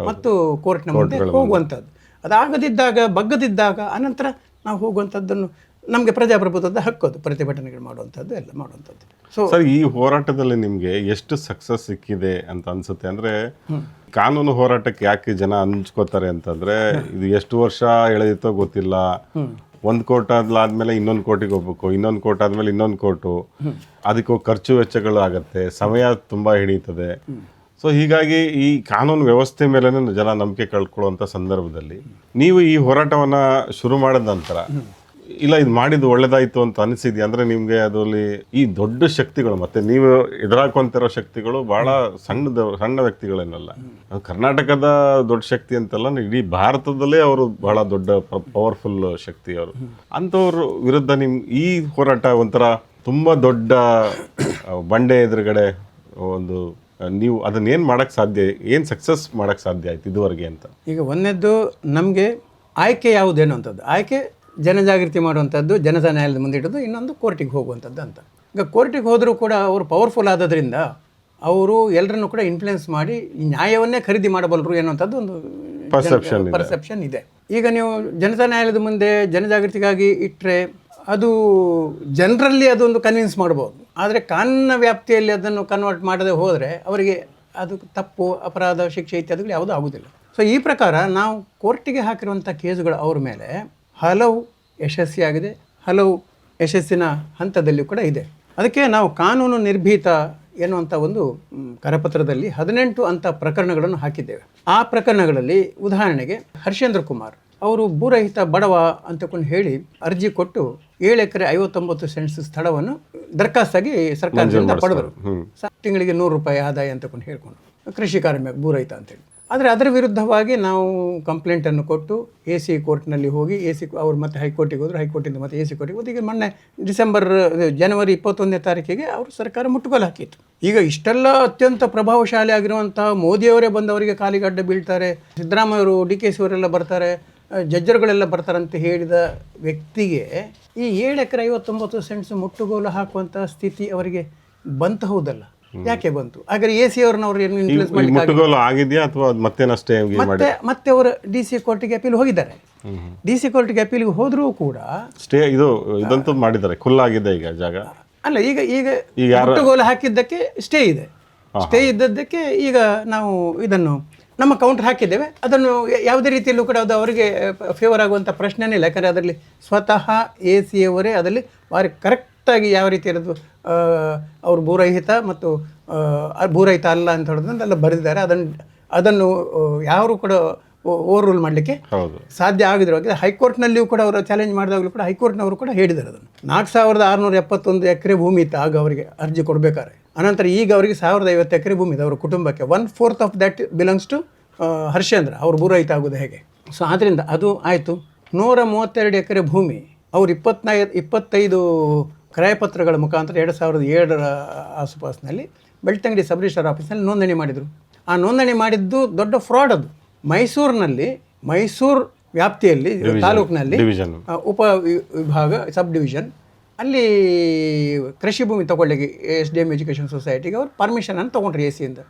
ಮತ್ತು ಕೋರ್ಟ್ನ ಮುಂದೆ ಹೋಗುವಂಥದ್ದು. ಅದಾಗದಿದ್ದಾಗ, ಬಗ್ಗದಿದ್ದಾಗ ಅನಂತರ ನಾವು ಹೋಗುವಂಥದ್ದನ್ನು ನಮಗೆ ಪ್ರಜಾಪ್ರಭುತ್ವದ ಹಕ್ಕೋದು, ಪ್ರತಿಭಟನೆಗಳು ಮಾಡುವಂಥದ್ದು ಎಲ್ಲ ಮಾಡುವಂಥದ್ದು. ಸೊ ಸರ್, ಈ ಹೋರಾಟದಲ್ಲಿ ನಿಮಗೆ ಎಷ್ಟು ಸಕ್ಸಸ್ ಸಿಕ್ಕಿದೆ ಅಂತ ಅನ್ಸುತ್ತೆ? ಅಂದರೆ ಕಾನೂನು ಹೋರಾಟಕ್ಕೆ ಯಾಕೆ ಜನ ಹಂಚ್ಕೋತಾರೆ ಅಂತಂದರೆ, ಇದು ಎಷ್ಟು ವರ್ಷ ಎಳೆದಿತ್ತೋ ಗೊತ್ತಿಲ್ಲ. ಒಂದು ಕೋರ್ಟ್ ಆದ್ಮೇಲೆ ಇನ್ನೊಂದು ಕೋರ್ಟಿಗೆ ಹೋಗ್ಬೇಕು, ಇನ್ನೊಂದು ಕೋರ್ಟ್ ಆದಮೇಲೆ ಇನ್ನೊಂದು ಕೋರ್ಟು, ಅದಕ್ಕೂ ಖರ್ಚು ವೆಚ್ಚಗಳು ಆಗುತ್ತೆ, ಸಮಯ ತುಂಬ ಹಿಡಿಯುತ್ತದೆ. ಸೊ ಹೀಗಾಗಿ ಈ ಕಾನೂನು ವ್ಯವಸ್ಥೆ ಮೇಲೆ ಜನ ನಂಬಿಕೆ ಕಳ್ಕೊಳ್ಳುವಂಥ ಸಂದರ್ಭದಲ್ಲಿ ನೀವು ಈ ಹೋರಾಟವನ್ನು ಶುರು ಮಾಡಿದ ನಂತರ ಇಲ್ಲ ಇದು ಮಾಡಿದ್ದು ಒಳ್ಳೇದಾಯಿತು ಅಂತ ಅನಿಸಿದ್ಯಾ? ಅಂದರೆ ನಿಮಗೆ ಅದರಲ್ಲಿ ಈ ದೊಡ್ಡ ಶಕ್ತಿಗಳು, ಮತ್ತು ನೀವು ಎದುರಾಕೊಂತಿರೋ ಶಕ್ತಿಗಳು ಭಾಳ ಸಣ್ಣ ವ್ಯಕ್ತಿಗಳೇನಲ್ಲ, ಕರ್ನಾಟಕದ ದೊಡ್ಡ ಶಕ್ತಿ ಅಂತಲ್ಲ, ಇಡೀ ಭಾರತದಲ್ಲೇ ಅವರು ಬಹಳ ದೊಡ್ಡ ಪವರ್ಫುಲ್ ಶಕ್ತಿ ಅವರು. ಅಂಥವ್ರ ವಿರುದ್ಧ ಈ ಹೋರಾಟ ಒಂಥರ ತುಂಬ ದೊಡ್ಡ ಬಂಡೆ ಎದುರುಗಡೆ ಒಂದು ನೀವು ಅದನ್ನೇನು ಮಾಡೋಕ್ಕೆ ಸಾಧ್ಯ, ಏನು ಸಕ್ಸಸ್ ಮಾಡೋಕ್ಕೆ ಸಾಧ್ಯ ಆಯ್ತು ಇದುವರೆಗೆ ಅಂತ? ಈಗ ಒಂದನೇದ್ದು ನಮಗೆ ಆಯ್ಕೆ ಯಾವುದೇನು ಅಂಥದ್ದು, ಆಯ್ಕೆ ಜನಜಾಗೃತಿ ಮಾಡುವಂಥದ್ದು, ಜನತಾ ನ್ಯಾಯಾಲಯದ ಮುಂದೆ ಇಡೋದು, ಇನ್ನೊಂದು ಕೋರ್ಟಿಗೆ ಹೋಗುವಂಥದ್ದು ಅಂತ. ಈಗ ಕೋರ್ಟಿಗೆ ಹೋದರೂ ಕೂಡ ಅವರು ಪವರ್ಫುಲ್ ಆದದ್ರಿಂದ ಅವರು ಎಲ್ಲರನ್ನೂ ಕೂಡ ಇನ್ಫ್ಲುಯೆನ್ಸ್ ಮಾಡಿ ನ್ಯಾಯವನ್ನೇ ಖರೀದಿ ಮಾಡಬಲ್ಲರು ಎನ್ನುವಂಥದ್ದು ಒಂದು ಪರ್ಸೆಪ್ಷನ್ ಇದೆ. ಈಗ ನೀವು ಜನತಾ ನ್ಯಾಯಾಲಯದ ಮುಂದೆ ಜನಜಾಗೃತಿಗಾಗಿ ಇಟ್ಟರೆ ಅದು ಜನರಲ್ಲಿ ಅದೊಂದು ಕನ್ವಿನ್ಸ್ ಮಾಡ್ಬೋದು. ಆದರೆ ಕಾನೂನಿನ ವ್ಯಾಪ್ತಿಯಲ್ಲಿ ಅದನ್ನು ಕನ್ವರ್ಟ್ ಮಾಡದೆ ಹೋದರೆ ಅವರಿಗೆ ಅದು ತಪ್ಪು, ಅಪರಾಧ, ಶಿಕ್ಷೆ ಇತ್ಯಾದಿಗಳು ಯಾವುದೂ ಆಗೋದಿಲ್ಲ. ಸೊ ಈ ಪ್ರಕಾರ ನಾವು ಕೋರ್ಟಿಗೆ ಹಾಕಿರುವಂಥ ಕೇಸುಗಳು ಅವ್ರ ಮೇಲೆ ಹಲವು ಯಶಸ್ವಿಯಾಗಿದೆ, ಹಲವು ಯಶಸ್ಸಿನ ಹಂತದಲ್ಲಿ ಕೂಡ ಇದೆ. ಅದಕ್ಕೆ ನಾವು ಕಾನೂನು ನಿರ್ಭೀತ ಎನ್ನುವಂಥ ಒಂದು ಕರಪತ್ರದಲ್ಲಿ 18 ಅಂಥ ಪ್ರಕರಣಗಳನ್ನು ಹಾಕಿದ್ದೇವೆ. ಆ ಪ್ರಕರಣಗಳಲ್ಲಿ ಉದಾಹರಣೆಗೆ ಹರ್ಷೇಂದ್ರ ಕುಮಾರ್ ಅವರು ಭೂರಹಿತ ಬಡವ ಅಂತಕೊಂಡು ಹೇಳಿ ಅರ್ಜಿ ಕೊಟ್ಟು 7 ಎಕರೆ 59 ಸೆಂಟ್ಸ್ ಸ್ಥಳವನ್ನು ದರಖಾಸ್ತಾಗಿ ಸರ್ಕಾರದಿಂದ ಪಡೆದರು. ತಿಂಗಳಿಗೆ 100 ರೂಪಾಯಿ ಆದಾಯ ಅಂತಕೊಂಡು ಹೇಳ್ಕೊಂಡು ಕೃಷಿ ಕಾರ್ಮಿಕ ಭೂರಹಿತ ಅಂತೇಳಿ. ಆದರೆ ಅದರ ವಿರುದ್ಧವಾಗಿ ನಾವು ಕಂಪ್ಲೇಂಟನ್ನು ಕೊಟ್ಟು AC ಕೋರ್ಟ್ನಲ್ಲಿ ಹೋಗಿ ಅವರು ಮತ್ತೆ ಹೈಕೋರ್ಟಿಗೆ ಹೋದರು, ಹೈಕೋರ್ಟಿಂದ ಮತ್ತೆ AC ಕೋರ್ಟಿಗೆ ಹೋಗಿ. ಈಗ ಮೊನ್ನೆ ಜನವರಿ 21ನೇ ತಾರೀಕಿಗೆ ಅವರು ಸರ್ಕಾರ ಮುಟ್ಟುಗೋಲು ಹಾಕಿತ್ತು. ಈಗ ಇಷ್ಟೆಲ್ಲ ಅತ್ಯಂತ ಪ್ರಭಾವಶಾಲಿ ಆಗಿರುವಂಥ ಮೋದಿಯವರೇ ಬಂದವರಿಗೆ ಕಾಲಿಗೆ ಅಡ್ಡ ಬೀಳ್ತಾರೆ, ಸಿದ್ದರಾಮಯ್ಯವರು, DKC ಅವರೆಲ್ಲ ಬರ್ತಾರೆ, ಜಡ್ಜರ್ಗಳೆಲ್ಲ ಬರ್ತಾರಂತ ಹೇಳಿದ ವ್ಯಕ್ತಿಗೆ ಈ 7 ಎಕರೆ 59 ಸೆಂಟ್ಸ್ ಮುಟ್ಟುಗೋಲು ಹಾಕುವಂಥ ಸ್ಥಿತಿ ಅವರಿಗೆ ಬಂತು, ಹೌದಲ್ಲ? ಯಾಕೆ ಬಂತು? ಹಾಗಾದ್ರೆ AC ಅವ್ರನ್ನವ್ರು ಏನು ಇನ್ಫ್ಲುಯೆನ್ಸ್ ಆಗಿದೆಯಾ ಅಥವಾ ಮತ್ತೆ ಅವರು DC ಕೋರ್ಟಿಗೆ ಅಪೀಲ್ ಹೋಗಿದ್ದಾರೆ. DC ಕೋರ್ಟಿಗೆ ಅಪೀಲ್ಗೆ ಹೋದರೂ ಕೂಡ ಸ್ಟೇ ಇದಂತೂ ಮಾಡಿದ್ದಾರೆ, ಖುಲ್ಲಾಗಿದೆ ಈಗ ಜಾಗ ಅಲ್ಲ. ಈಗ ಮುಟ್ಟುಗೋಲು ಹಾಕಿದ್ದಕ್ಕೆ ಸ್ಟೇ ಇದೆ. ಸ್ಟೇ ಇದ್ದದ್ದಕ್ಕೆ ಈಗ ನಾವು ಇದನ್ನು ನಮ್ಮ ಕೌಂಟರ್ ಹಾಕಿದ್ದೇವೆ. ಅದನ್ನು ಯಾವುದೇ ರೀತಿಯಲ್ಲೂ ಕೂಡ ಅದು ಅವರಿಗೆ ಫೇವರ್ ಆಗುವಂಥ ಪ್ರಶ್ನೆನೇ ಇಲ್ಲ. ಯಾಕಂದರೆ ಅದರಲ್ಲಿ ಸ್ವತಃ AC ಅವರೇ ಅದರಲ್ಲಿ ಭಾರಿ ಕರೆಕ್ಟಾಗಿ ಯಾವ ರೀತಿ ಇರೋದು ಅವರು ಭೂರಹಿತ ಮತ್ತು ಭೂರಹಿತ ಅಲ್ಲ ಅಂತ ಹೇಳೋದನ್ನೆಲ್ಲ ಬರೆದಿದ್ದಾರೆ. ಅದನ್ನು ಯಾರು ಕೂಡ ಓವರ್ ರೂಲ್ ಮಾಡಲಿಕ್ಕೆ ಸಾಧ್ಯ ಆಗಿದ್ರು. ಹೈಕೋರ್ಟ್ನಲ್ಲಿಯೂ ಕೂಡ ಅವರು ಚಾಲೆಂಜ್ ಮಾಡಿದಾಗಲೂ ಕೂಡ ಹೈಕೋರ್ಟ್ನವರು ಕೂಡ ಹೇಳಿದ್ದಾರೆ ಅದನ್ನು. 4671 ಎಕರೆ ಭೂಮಿ ಇತ್ತು ಆಗ ಅವರಿಗೆ ಅರ್ಜಿ ಕೊಡಬೇಕಾದ್ರೆ. ಅನಂತರ ಈಗ ಅವರಿಗೆ 1050 ಎಕರೆ ಭೂಮಿ ಇದೆ ಅವರ ಕುಟುಂಬಕ್ಕೆ. 1/4 of that belongs to Harshendra. ಅವರು ಭೂರಹಿತ ಆಗೋದು ಹೇಗೆ? ಸೊ ಆದ್ದರಿಂದ ಅದು ಆಯಿತು. 132 ಎಕರೆ ಭೂಮಿ ಅವರು 25 ಕ್ರಯಪತ್ರಗಳ ಮುಖಾಂತರ 2007 ಆಸುಪಾಸಿನಲ್ಲಿ ಬೆಳ್ತಂಗಡಿ ಸಬ್ ರಿಜಿಸ್ಟ್ರಾರ್ ಆಫೀಸ್ನಲ್ಲಿ ನೋಂದಣಿ ಮಾಡಿದರು. ಆ ನೋಂದಣಿ ಮಾಡಿದ್ದು ದೊಡ್ಡ ಫ್ರಾಡ್ ಅದು. ಮೈಸೂರು ವ್ಯಾಪ್ತಿಯಲ್ಲಿ ತಾಲೂಕಿನಲ್ಲಿ ಉಪ ವಿಭಾಗ ಸಬ್ ಡಿವಿಷನ್ ಅಲ್ಲಿ ಕೃಷಿ ಭೂಮಿ ತಗೊಳ್ಳಿಕ್ಕೆ SDM ಎಜುಕೇಷನ್ ಸೊಸೈಟಿಗೆ ಅವರು ಪರ್ಮಿಷನನ್ನು ತೊಗೊಂಡ್ರು AC-ಯಿಂದ.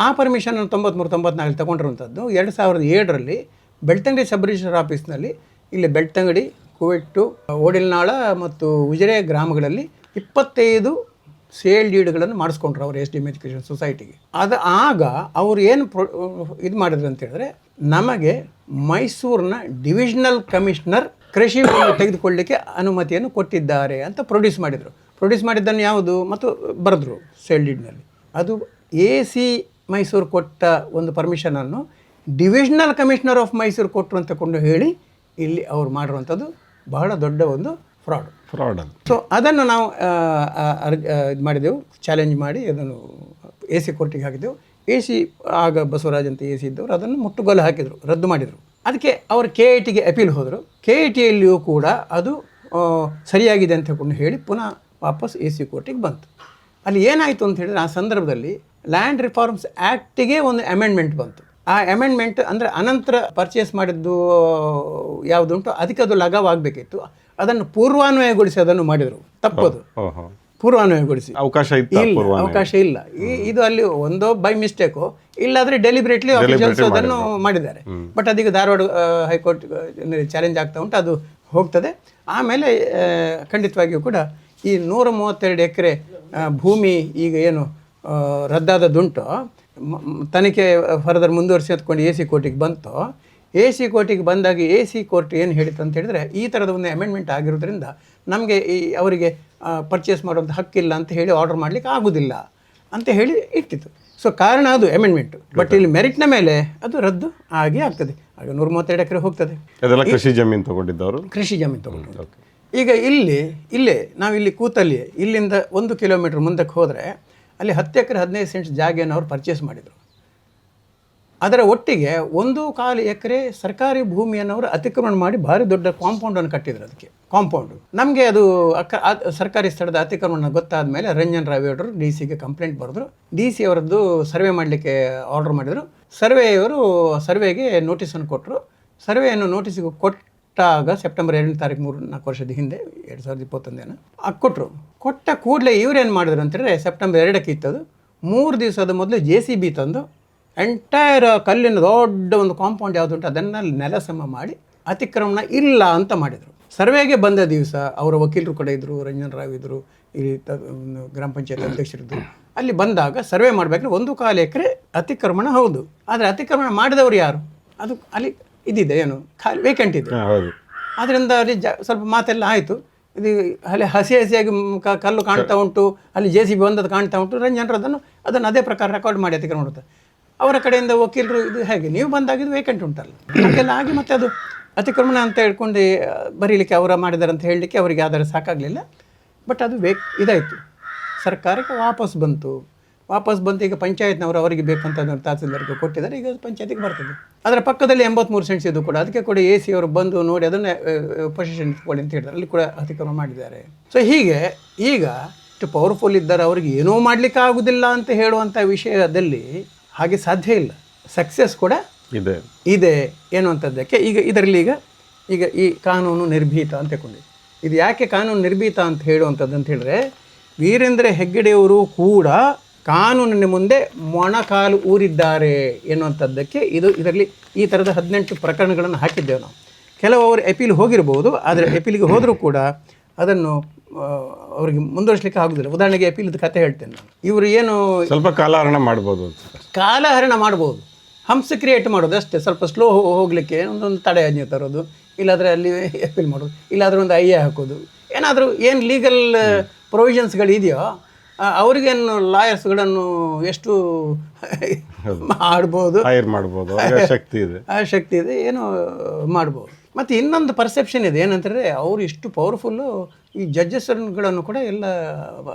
ಆ ಪರ್ಮಿಷನನ್ನು 93-94 ತೊಗೊಂಡಿರುವಂಥದ್ದು 2007ರಲ್ಲಿ ಬೆಳ್ತಂಗಡಿ ಸಬ್ ರಿಜಿಸ್ಟ್ರಾರ್ ಆಫೀಸ್ನಲ್ಲಿ ಇಲ್ಲಿ ಬೆಳ್ತಂಗಡಿ, ಕುವೆಟ್ಟು, ಓಡಿಲ್ನಾಳ ಮತ್ತು ಉಜಿರೆ ಗ್ರಾಮಗಳಲ್ಲಿ 25 ಸೇಲ್ ಡೀಡ್ಗಳನ್ನು ಮಾಡಿಸ್ಕೊಂಡ್ರು ಅವರು SDM ಎಜುಕೇಷನ್ ಸೊಸೈಟಿಗೆ. ಆಗ ಅವರು ಏನು ಇದು ಮಾಡಿದ್ರು ಅಂತ ಹೇಳಿದ್ರೆ, ನಮಗೆ ಮೈಸೂರಿನ ಡಿವಿಷನಲ್ ಕಮಿಷನರ್ ಕೃಷಿ ಭೂಮಿ ತೆಗೆದುಕೊಳ್ಳಲಿಕ್ಕೆ ಅನುಮತಿಯನ್ನು ಕೊಟ್ಟಿದ್ದಾರೆ ಅಂತ ಪ್ರೊಡ್ಯೂಸ್ ಮಾಡಿದ್ದನ್ನು ಯಾವುದು ಮತ್ತು ಬರೆದ್ರು ಸೇಲ್ ಡೀಡ್ನಲ್ಲಿ. ಅದು AC ಮೈಸೂರು ಕೊಟ್ಟ ಒಂದು ಪರ್ಮಿಷನನ್ನು ಡಿವಿಷನಲ್ ಕಮಿಷನರ್ ಆಫ್ ಮೈಸೂರು ಕೊಟ್ಟರು ಅಂತ ಕೊಂಡು ಹೇಳಿ ಇಲ್ಲಿ ಅವರು ಮಾಡಿರುವಂಥದ್ದು ಬಹಳ ದೊಡ್ಡ ಒಂದು ಫ್ರಾಡ್. ಸೊ ಅದನ್ನು ನಾವು ಇದು ಮಾಡಿದೆವು, ಚಾಲೆಂಜ್ ಮಾಡಿ ಅದನ್ನು AC ಕೋರ್ಟಿಗೆ ಹಾಕಿದೆವು. AC ಆಗ ಬಸವರಾಜ್ ಅಂತ AC ಇದ್ದವರು ಅದನ್ನು ಮುಟ್ಟುಗೋಲು ಹಾಕಿದರು, ರದ್ದು ಮಾಡಿದರು. ಅದಕ್ಕೆ ಅವರು KITಗೆ ಅಪೀಲ್ ಹೋದರು. KITಯಲ್ಲಿಯೂ ಕೂಡ ಅದು ಸರಿಯಾಗಿದೆ ಅಂತ ಹೇಳ್ಕೊಂಡು ಹೇಳಿ ಪುನಃ ವಾಪಸ್ AC ಕೋರ್ಟಿಗೆ ಬಂತು. ಅಲ್ಲಿ ಏನಾಯಿತು ಅಂತ ಹೇಳಿದ್ರೆ, ಆ ಸಂದರ್ಭದಲ್ಲಿ ಲ್ಯಾಂಡ್ ರಿಫಾರ್ಮ್ಸ್ ಆ್ಯಕ್ಟಿಗೆ ಒಂದು ಅಮೆಂಡ್ಮೆಂಟ್ ಬಂತು. ಆ ಅಮೆಂಡ್ಮೆಂಟ್ ಅಂದರೆ ಅನಂತರ ಪರ್ಚೇಸ್ ಮಾಡಿದ್ದು ಯಾವುದುಂಟು ಅದಕ್ಕೆ ಅದು ಲಗಾವಾಗಬೇಕಿತ್ತು. ಅದನ್ನು ಪೂರ್ವಾನ್ವಯಗೊಳಿಸಿ ಅದನ್ನು ಮಾಡಿದರು. ತಪ್ಪದು, ಪೂರ್ವಾನ್ವಯಗೊಳಿಸಿ ಅವಕಾಶ ಇಲ್ಲ. ಇದು ಅಲ್ಲಿ ಒಂದೋ ಬೈ ಮಿಸ್ಟೇಕೋ ಇಲ್ಲಾದರೆ ಡೆಲಿಬ್ರೇಟ್ಲಿ ಆಫೀಷಿಯಲ್ಸ್ ಅದನ್ನು ಮಾಡಿದ್ದಾರೆ. ಬಟ್ ಅದೀಗ ಧಾರವಾಡ ಹೈಕೋರ್ಟ್ ಚಾಲೆಂಜ್ ಆಗ್ತಾ ಉಂಟು, ಅದು ಹೋಗ್ತದೆ. ಆಮೇಲೆ ಖಂಡಿತವಾಗಿಯೂ ಕೂಡ ಈ 132 ಎಕರೆ ಭೂಮಿ ಈಗ ಏನು ರದ್ದಾದದುಂಟು, ತನಿಖೆ ಫರ್ದರ್ ಮುಂದುವರಿಸಿ ಅಂದ್ಕೊಂಡು AC ಕೋರ್ಟಿಗೆ ಬಂತು. AC ಕೋರ್ಟಿಗೆ ಬಂದಾಗ AC ಕೋರ್ಟ್ ಏನು ಹೇಳಿತ್ತು ಅಂತ ಹೇಳಿದರೆ, ಈ ಥರದ ಒಂದು ಅಮೆಂಡ್ಮೆಂಟ್ ಆಗಿರೋದ್ರಿಂದ ನಮಗೆ ಅವರಿಗೆ ಪರ್ಚೇಸ್ ಮಾಡುವಂಥ ಹಕ್ಕಿಲ್ಲ ಅಂತ ಹೇಳಿ ಆರ್ಡರ್ ಮಾಡಲಿಕ್ಕೆ ಆಗೋದಿಲ್ಲ ಅಂತ ಹೇಳಿ ಇಟ್ಟಿತ್ತು. ಸೊ ಕಾರಣ ಅದು ಅಮೆಂಡ್ಮೆಂಟ್. ಬಟ್ ಇಲ್ಲಿ ಮೆರಿಟ್ನ ಮೇಲೆ ಅದು ರದ್ದು ಆಗಿ ಆಗ್ತದೆ. ಆಗ 132 ಎಕರೆ ಹೋಗ್ತದೆ. ಕೃಷಿ ಜಮೀನು ತಗೊಂಡಿದ್ದವರು ಈಗ ಇಲ್ಲೇ ನಾವಿಲ್ಲಿ ಕೂತಲ್ಲಿ ಇಲ್ಲಿಂದ 1 ಕಿಲೋಮೀಟ್ರ್ ಮುಂದಕ್ಕೆ ಹೋದರೆ ಅಲ್ಲಿ 10 ಎಕರೆ 15 ಸೆಂಟ್ಸ್ ಜಾಗೆಯನ್ನು ಅವರು ಪರ್ಚೇಸ್ ಮಾಡಿದರು. ಅದರ ಒಟ್ಟಿಗೆ 1.25 ಎಕರೆ ಸರ್ಕಾರಿ ಭೂಮಿಯನ್ನು ಅವರು ಅತಿಕ್ರಮಣ ಮಾಡಿ ಭಾರಿ ದೊಡ್ಡ ಕಾಂಪೌಂಡನ್ನು ಕಟ್ಟಿದ್ರು. ಅದಕ್ಕೆ ಕಾಂಪೌಂಡು ನಮಗೆ ಅದು ಸರ್ಕಾರಿ ಸ್ಥಳದ ಅತಿಕ್ರಮಣ ಗೊತ್ತಾದ ಮೇಲೆ ರಂಜನ್ ರಾವ್ ಅವರು DC-ಗೆ ಕಂಪ್ಲೇಂಟ್ ಬರೆದ್ರು. DC ಅವರದ್ದು ಸರ್ವೆ ಮಾಡಲಿಕ್ಕೆ ಆರ್ಡರ್ ಮಾಡಿದರು. ಸರ್ವೆಯವರು ಸರ್ವೆಗೆ ನೋಟಿಸನ್ನು ಕೊಟ್ಟರು. ಸರ್ವೆಯನ್ನು ನೋಟಿಸಿಗೆ ಕೊಟ್ಟಾಗ ಸೆಪ್ಟೆಂಬರ್ 2ನೇ ತಾರೀಕು 3-4 ವರ್ಷದ ಹಿಂದೆ 2021 ಕೊಟ್ಟ ಕೂಡಲೇ ಇವರೇನು ಮಾಡಿದ್ರು ಅಂತಂದರೆ, ಸೆಪ್ಟೆಂಬರ್ 2ಕ್ಕೆ ಇತ್ತದು, 3 ದಿವಸದ ಮೊದಲು JCB ತಂದು ಎಂಟೈರ್ ಕಲ್ಲಿನ ದೊಡ್ಡ ಒಂದು ಕಾಂಪೌಂಡ್ ಯಾವುದುಂಟು ಅದನ್ನು ನೆಲಸಮ ಮಾಡಿ ಅತಿಕ್ರಮಣ ಇಲ್ಲ ಅಂತ ಮಾಡಿದರು. ಸರ್ವೆಗೆ ಬಂದ ದಿವಸ ಅವರ ವಕೀಲರು ಕೂಡ ಇದ್ದರು, ರಂಜನ್ ರಾವ್ ಇದ್ದರು, ಈ ಗ್ರಾಮ ಪಂಚಾಯತ್ ಅಧ್ಯಕ್ಷರಿದ್ದರು. ಅಲ್ಲಿ ಬಂದಾಗ ಸರ್ವೆ ಮಾಡಬೇಕಾದ್ರೆ 1.25 ಎಕರೆ ಅತಿಕ್ರಮಣ ಹೌದು. ಆದರೆ ಅತಿಕ್ರಮಣ ಮಾಡಿದವರು ಯಾರು? ಅದು ಅಲ್ಲಿ ಇದಿದೆ, ಏನು ಖಾಲಿ ವೇಕೆಂಟ್ ಇದೆ. ಆದ್ದರಿಂದ ಅಲ್ಲಿ ಸ್ವಲ್ಪ ಮಾತೆಲ್ಲ ಆಯಿತು. ಇದು ಅಲ್ಲಿ ಹಸಿಯಾಗಿ ಕಲ್ಲು ಕಾಣ್ತಾ ಉಂಟು, ಅಲ್ಲಿ JCB ಬಂದದ್ದು ಕಾಣ್ತಾ ಉಂಟು. ರಂಜನ್ ಅದನ್ನು ಅದೇ ಪ್ರಕಾರ ರೆಕಾರ್ಡ್ ಮಾಡಿ ಅತಿಕ್ರಮಣ ಮಾಡುತ್ತೆ. ಅವರ ಕಡೆಯಿಂದ ವಕೀಲರು ಇದು ಹೇಗೆ ನೀವು ಬಂದಾಗಿದ್ದು ವೇಕೆಂಟ್ ಉಂಟಲ್ಲ ಹಾಗೆಲ್ಲ ಆಗಿ ಮತ್ತೆ ಅದು ಅತಿಕ್ರಮಣ ಅಂತ ಹೇಳ್ಕೊಂಡು ಬರೀಲಿಕ್ಕೆ ಅವರ ಮಾಡಿದ್ದಾರೆ ಅಂತ ಹೇಳಲಿಕ್ಕೆ ಅವರಿಗೆ ಆಧಾರ ಸಾಕಾಗಲಿಲ್ಲ. ಬಟ್ ಅದು ಇದಾಯಿತು, ಸರ್ಕಾರಕ್ಕೆ ವಾಪಸ್ ಬಂತು. ಈಗ ಪಂಚಾಯತ್ನವರು ಅವರಿಗೆ ಬೇಕಂತ ಅದನ್ನು ತಹಸೀಲ್ದಾರ್ಗೆ ಕೊಟ್ಟಿದ್ದಾರೆ. ಈಗ ಪಂಚಾಯತಿಗೆ ಬರ್ತದೆ. ಅದರ ಪಕ್ಕದಲ್ಲಿ 83 ಸೆಂಟ್ಸ್ ಇದು ಕೂಡ, ಅದಕ್ಕೆ ಕೂಡ AC ಅವರು ಬಂದು ನೋಡಿ ಅದನ್ನೇ ಪೊಸಿಷನ್ ಇಟ್ಕೊಳ್ಳಿ ಅಂತ ಹೇಳಿದ್ದಾರೆ. ಅಲ್ಲಿ ಕೂಡ ಅತಿಕ್ರಮಣ ಮಾಡಿದ್ದಾರೆ. ಸೊ ಹೀಗೆ ಈಗ ಇಷ್ಟು ಪವರ್ಫುಲ್ ಇದ್ದಾರೆ, ಅವರಿಗೆ ಏನೂ ಮಾಡಲಿಕ್ಕೆ ಆಗೋದಿಲ್ಲ ಅಂತ ಹೇಳುವಂಥ ವಿಷಯದಲ್ಲಿ ಹಾಗೆ ಸಾಧ್ಯ ಇಲ್ಲ. ಸಕ್ಸಸ್ ಕೂಡ ಇದೆ ಎನ್ನುವಂಥದ್ದಕ್ಕೆ ಇದರಲ್ಲಿ ಈಗ ಈ ಕಾನೂನು ನಿರ್ಭೀತ ಅಂತ ತಗೊಂಡು, ಇದು ಯಾಕೆ ಕಾನೂನು ನಿರ್ಭೀತ ಅಂತ ಹೇಳುವಂಥದ್ದು ಅಂತ ಹೇಳಿದ್ರೆ, ವೀರೇಂದ್ರ ಹೆಗ್ಗಡೆಯವರು ಕೂಡ ಕಾನೂನಿನ ಮುಂದೆ ಮೊಣಕಾಲು ಊರಿದ್ದಾರೆ ಎನ್ನುವಂಥದ್ದಕ್ಕೆ ಇದರಲ್ಲಿ ಈ ಥರದ 18 ಪ್ರಕರಣಗಳನ್ನು ಹಾಕಿದ್ದೇವೆ ನಾವು. ಕೆಲವರು ಅಪೀಲ್ ಹೋಗಿರ್ಬೋದು, ಆದರೆ ಅಪೀಲಿಗೆ ಹೋದರೂ ಕೂಡ ಅದನ್ನು ಅವರಿಗೆ ಮುಂದುವರಿಸಲಿಕ್ಕೆ ಆಗೋದಿಲ್ಲ. ಉದಾಹರಣೆಗೆ ಅಪೀಲದ ಕತೆ ಹೇಳ್ತೇನೆ ನಾನು. ಇವರು ಏನು ಸ್ವಲ್ಪ ಕಾಲಹರಣ ಮಾಡ್ಬೋದು, ಹಂಪ್ಸ್ ಕ್ರಿಯೇಟ್ ಮಾಡೋದು ಅಷ್ಟೇ, ಸ್ವಲ್ಪ ಸ್ಲೋ ಹೋಗಲಿಕ್ಕೆ ಒಂದೊಂದು ತಡೆಯಾಜ್ಞೆ ತರೋದು, ಇಲ್ಲಾಂದರೆ ಅಲ್ಲಿ ಅಪೀಲ್ ಮಾಡೋದು, ಇಲ್ಲಾಂದರೆ ಒಂದು ಐ ಎ ಹಾಕೋದು, ಏನಾದರೂ ಏನು ಲೀಗಲ್ ಪ್ರೊವಿಷನ್ಸ್ಗಳಿದೆಯೋ ಅವ್ರಿಗೇನು ಲಾಯರ್ಸ್ಗಳನ್ನು ಎಷ್ಟು ಆಡ್ಬೋದು, ಮಾಡ್ಬೋದು, ಶಕ್ತಿ ಇದೆ, ಆ ಶಕ್ತಿ ಇದೆ, ಏನೋ ಮಾಡ್ಬೋದು. ಮತ್ತು ಇನ್ನೊಂದು ಪರ್ಸೆಪ್ಷನ್ ಇದೆ ಏನಂತಂದರೆ ಅವರು ಇಷ್ಟು ಪವರ್ಫುಲ್ಲು, ಈ ಜಡ್ಜಸ್ಗಳನ್ನು ಕೂಡ ಎಲ್ಲ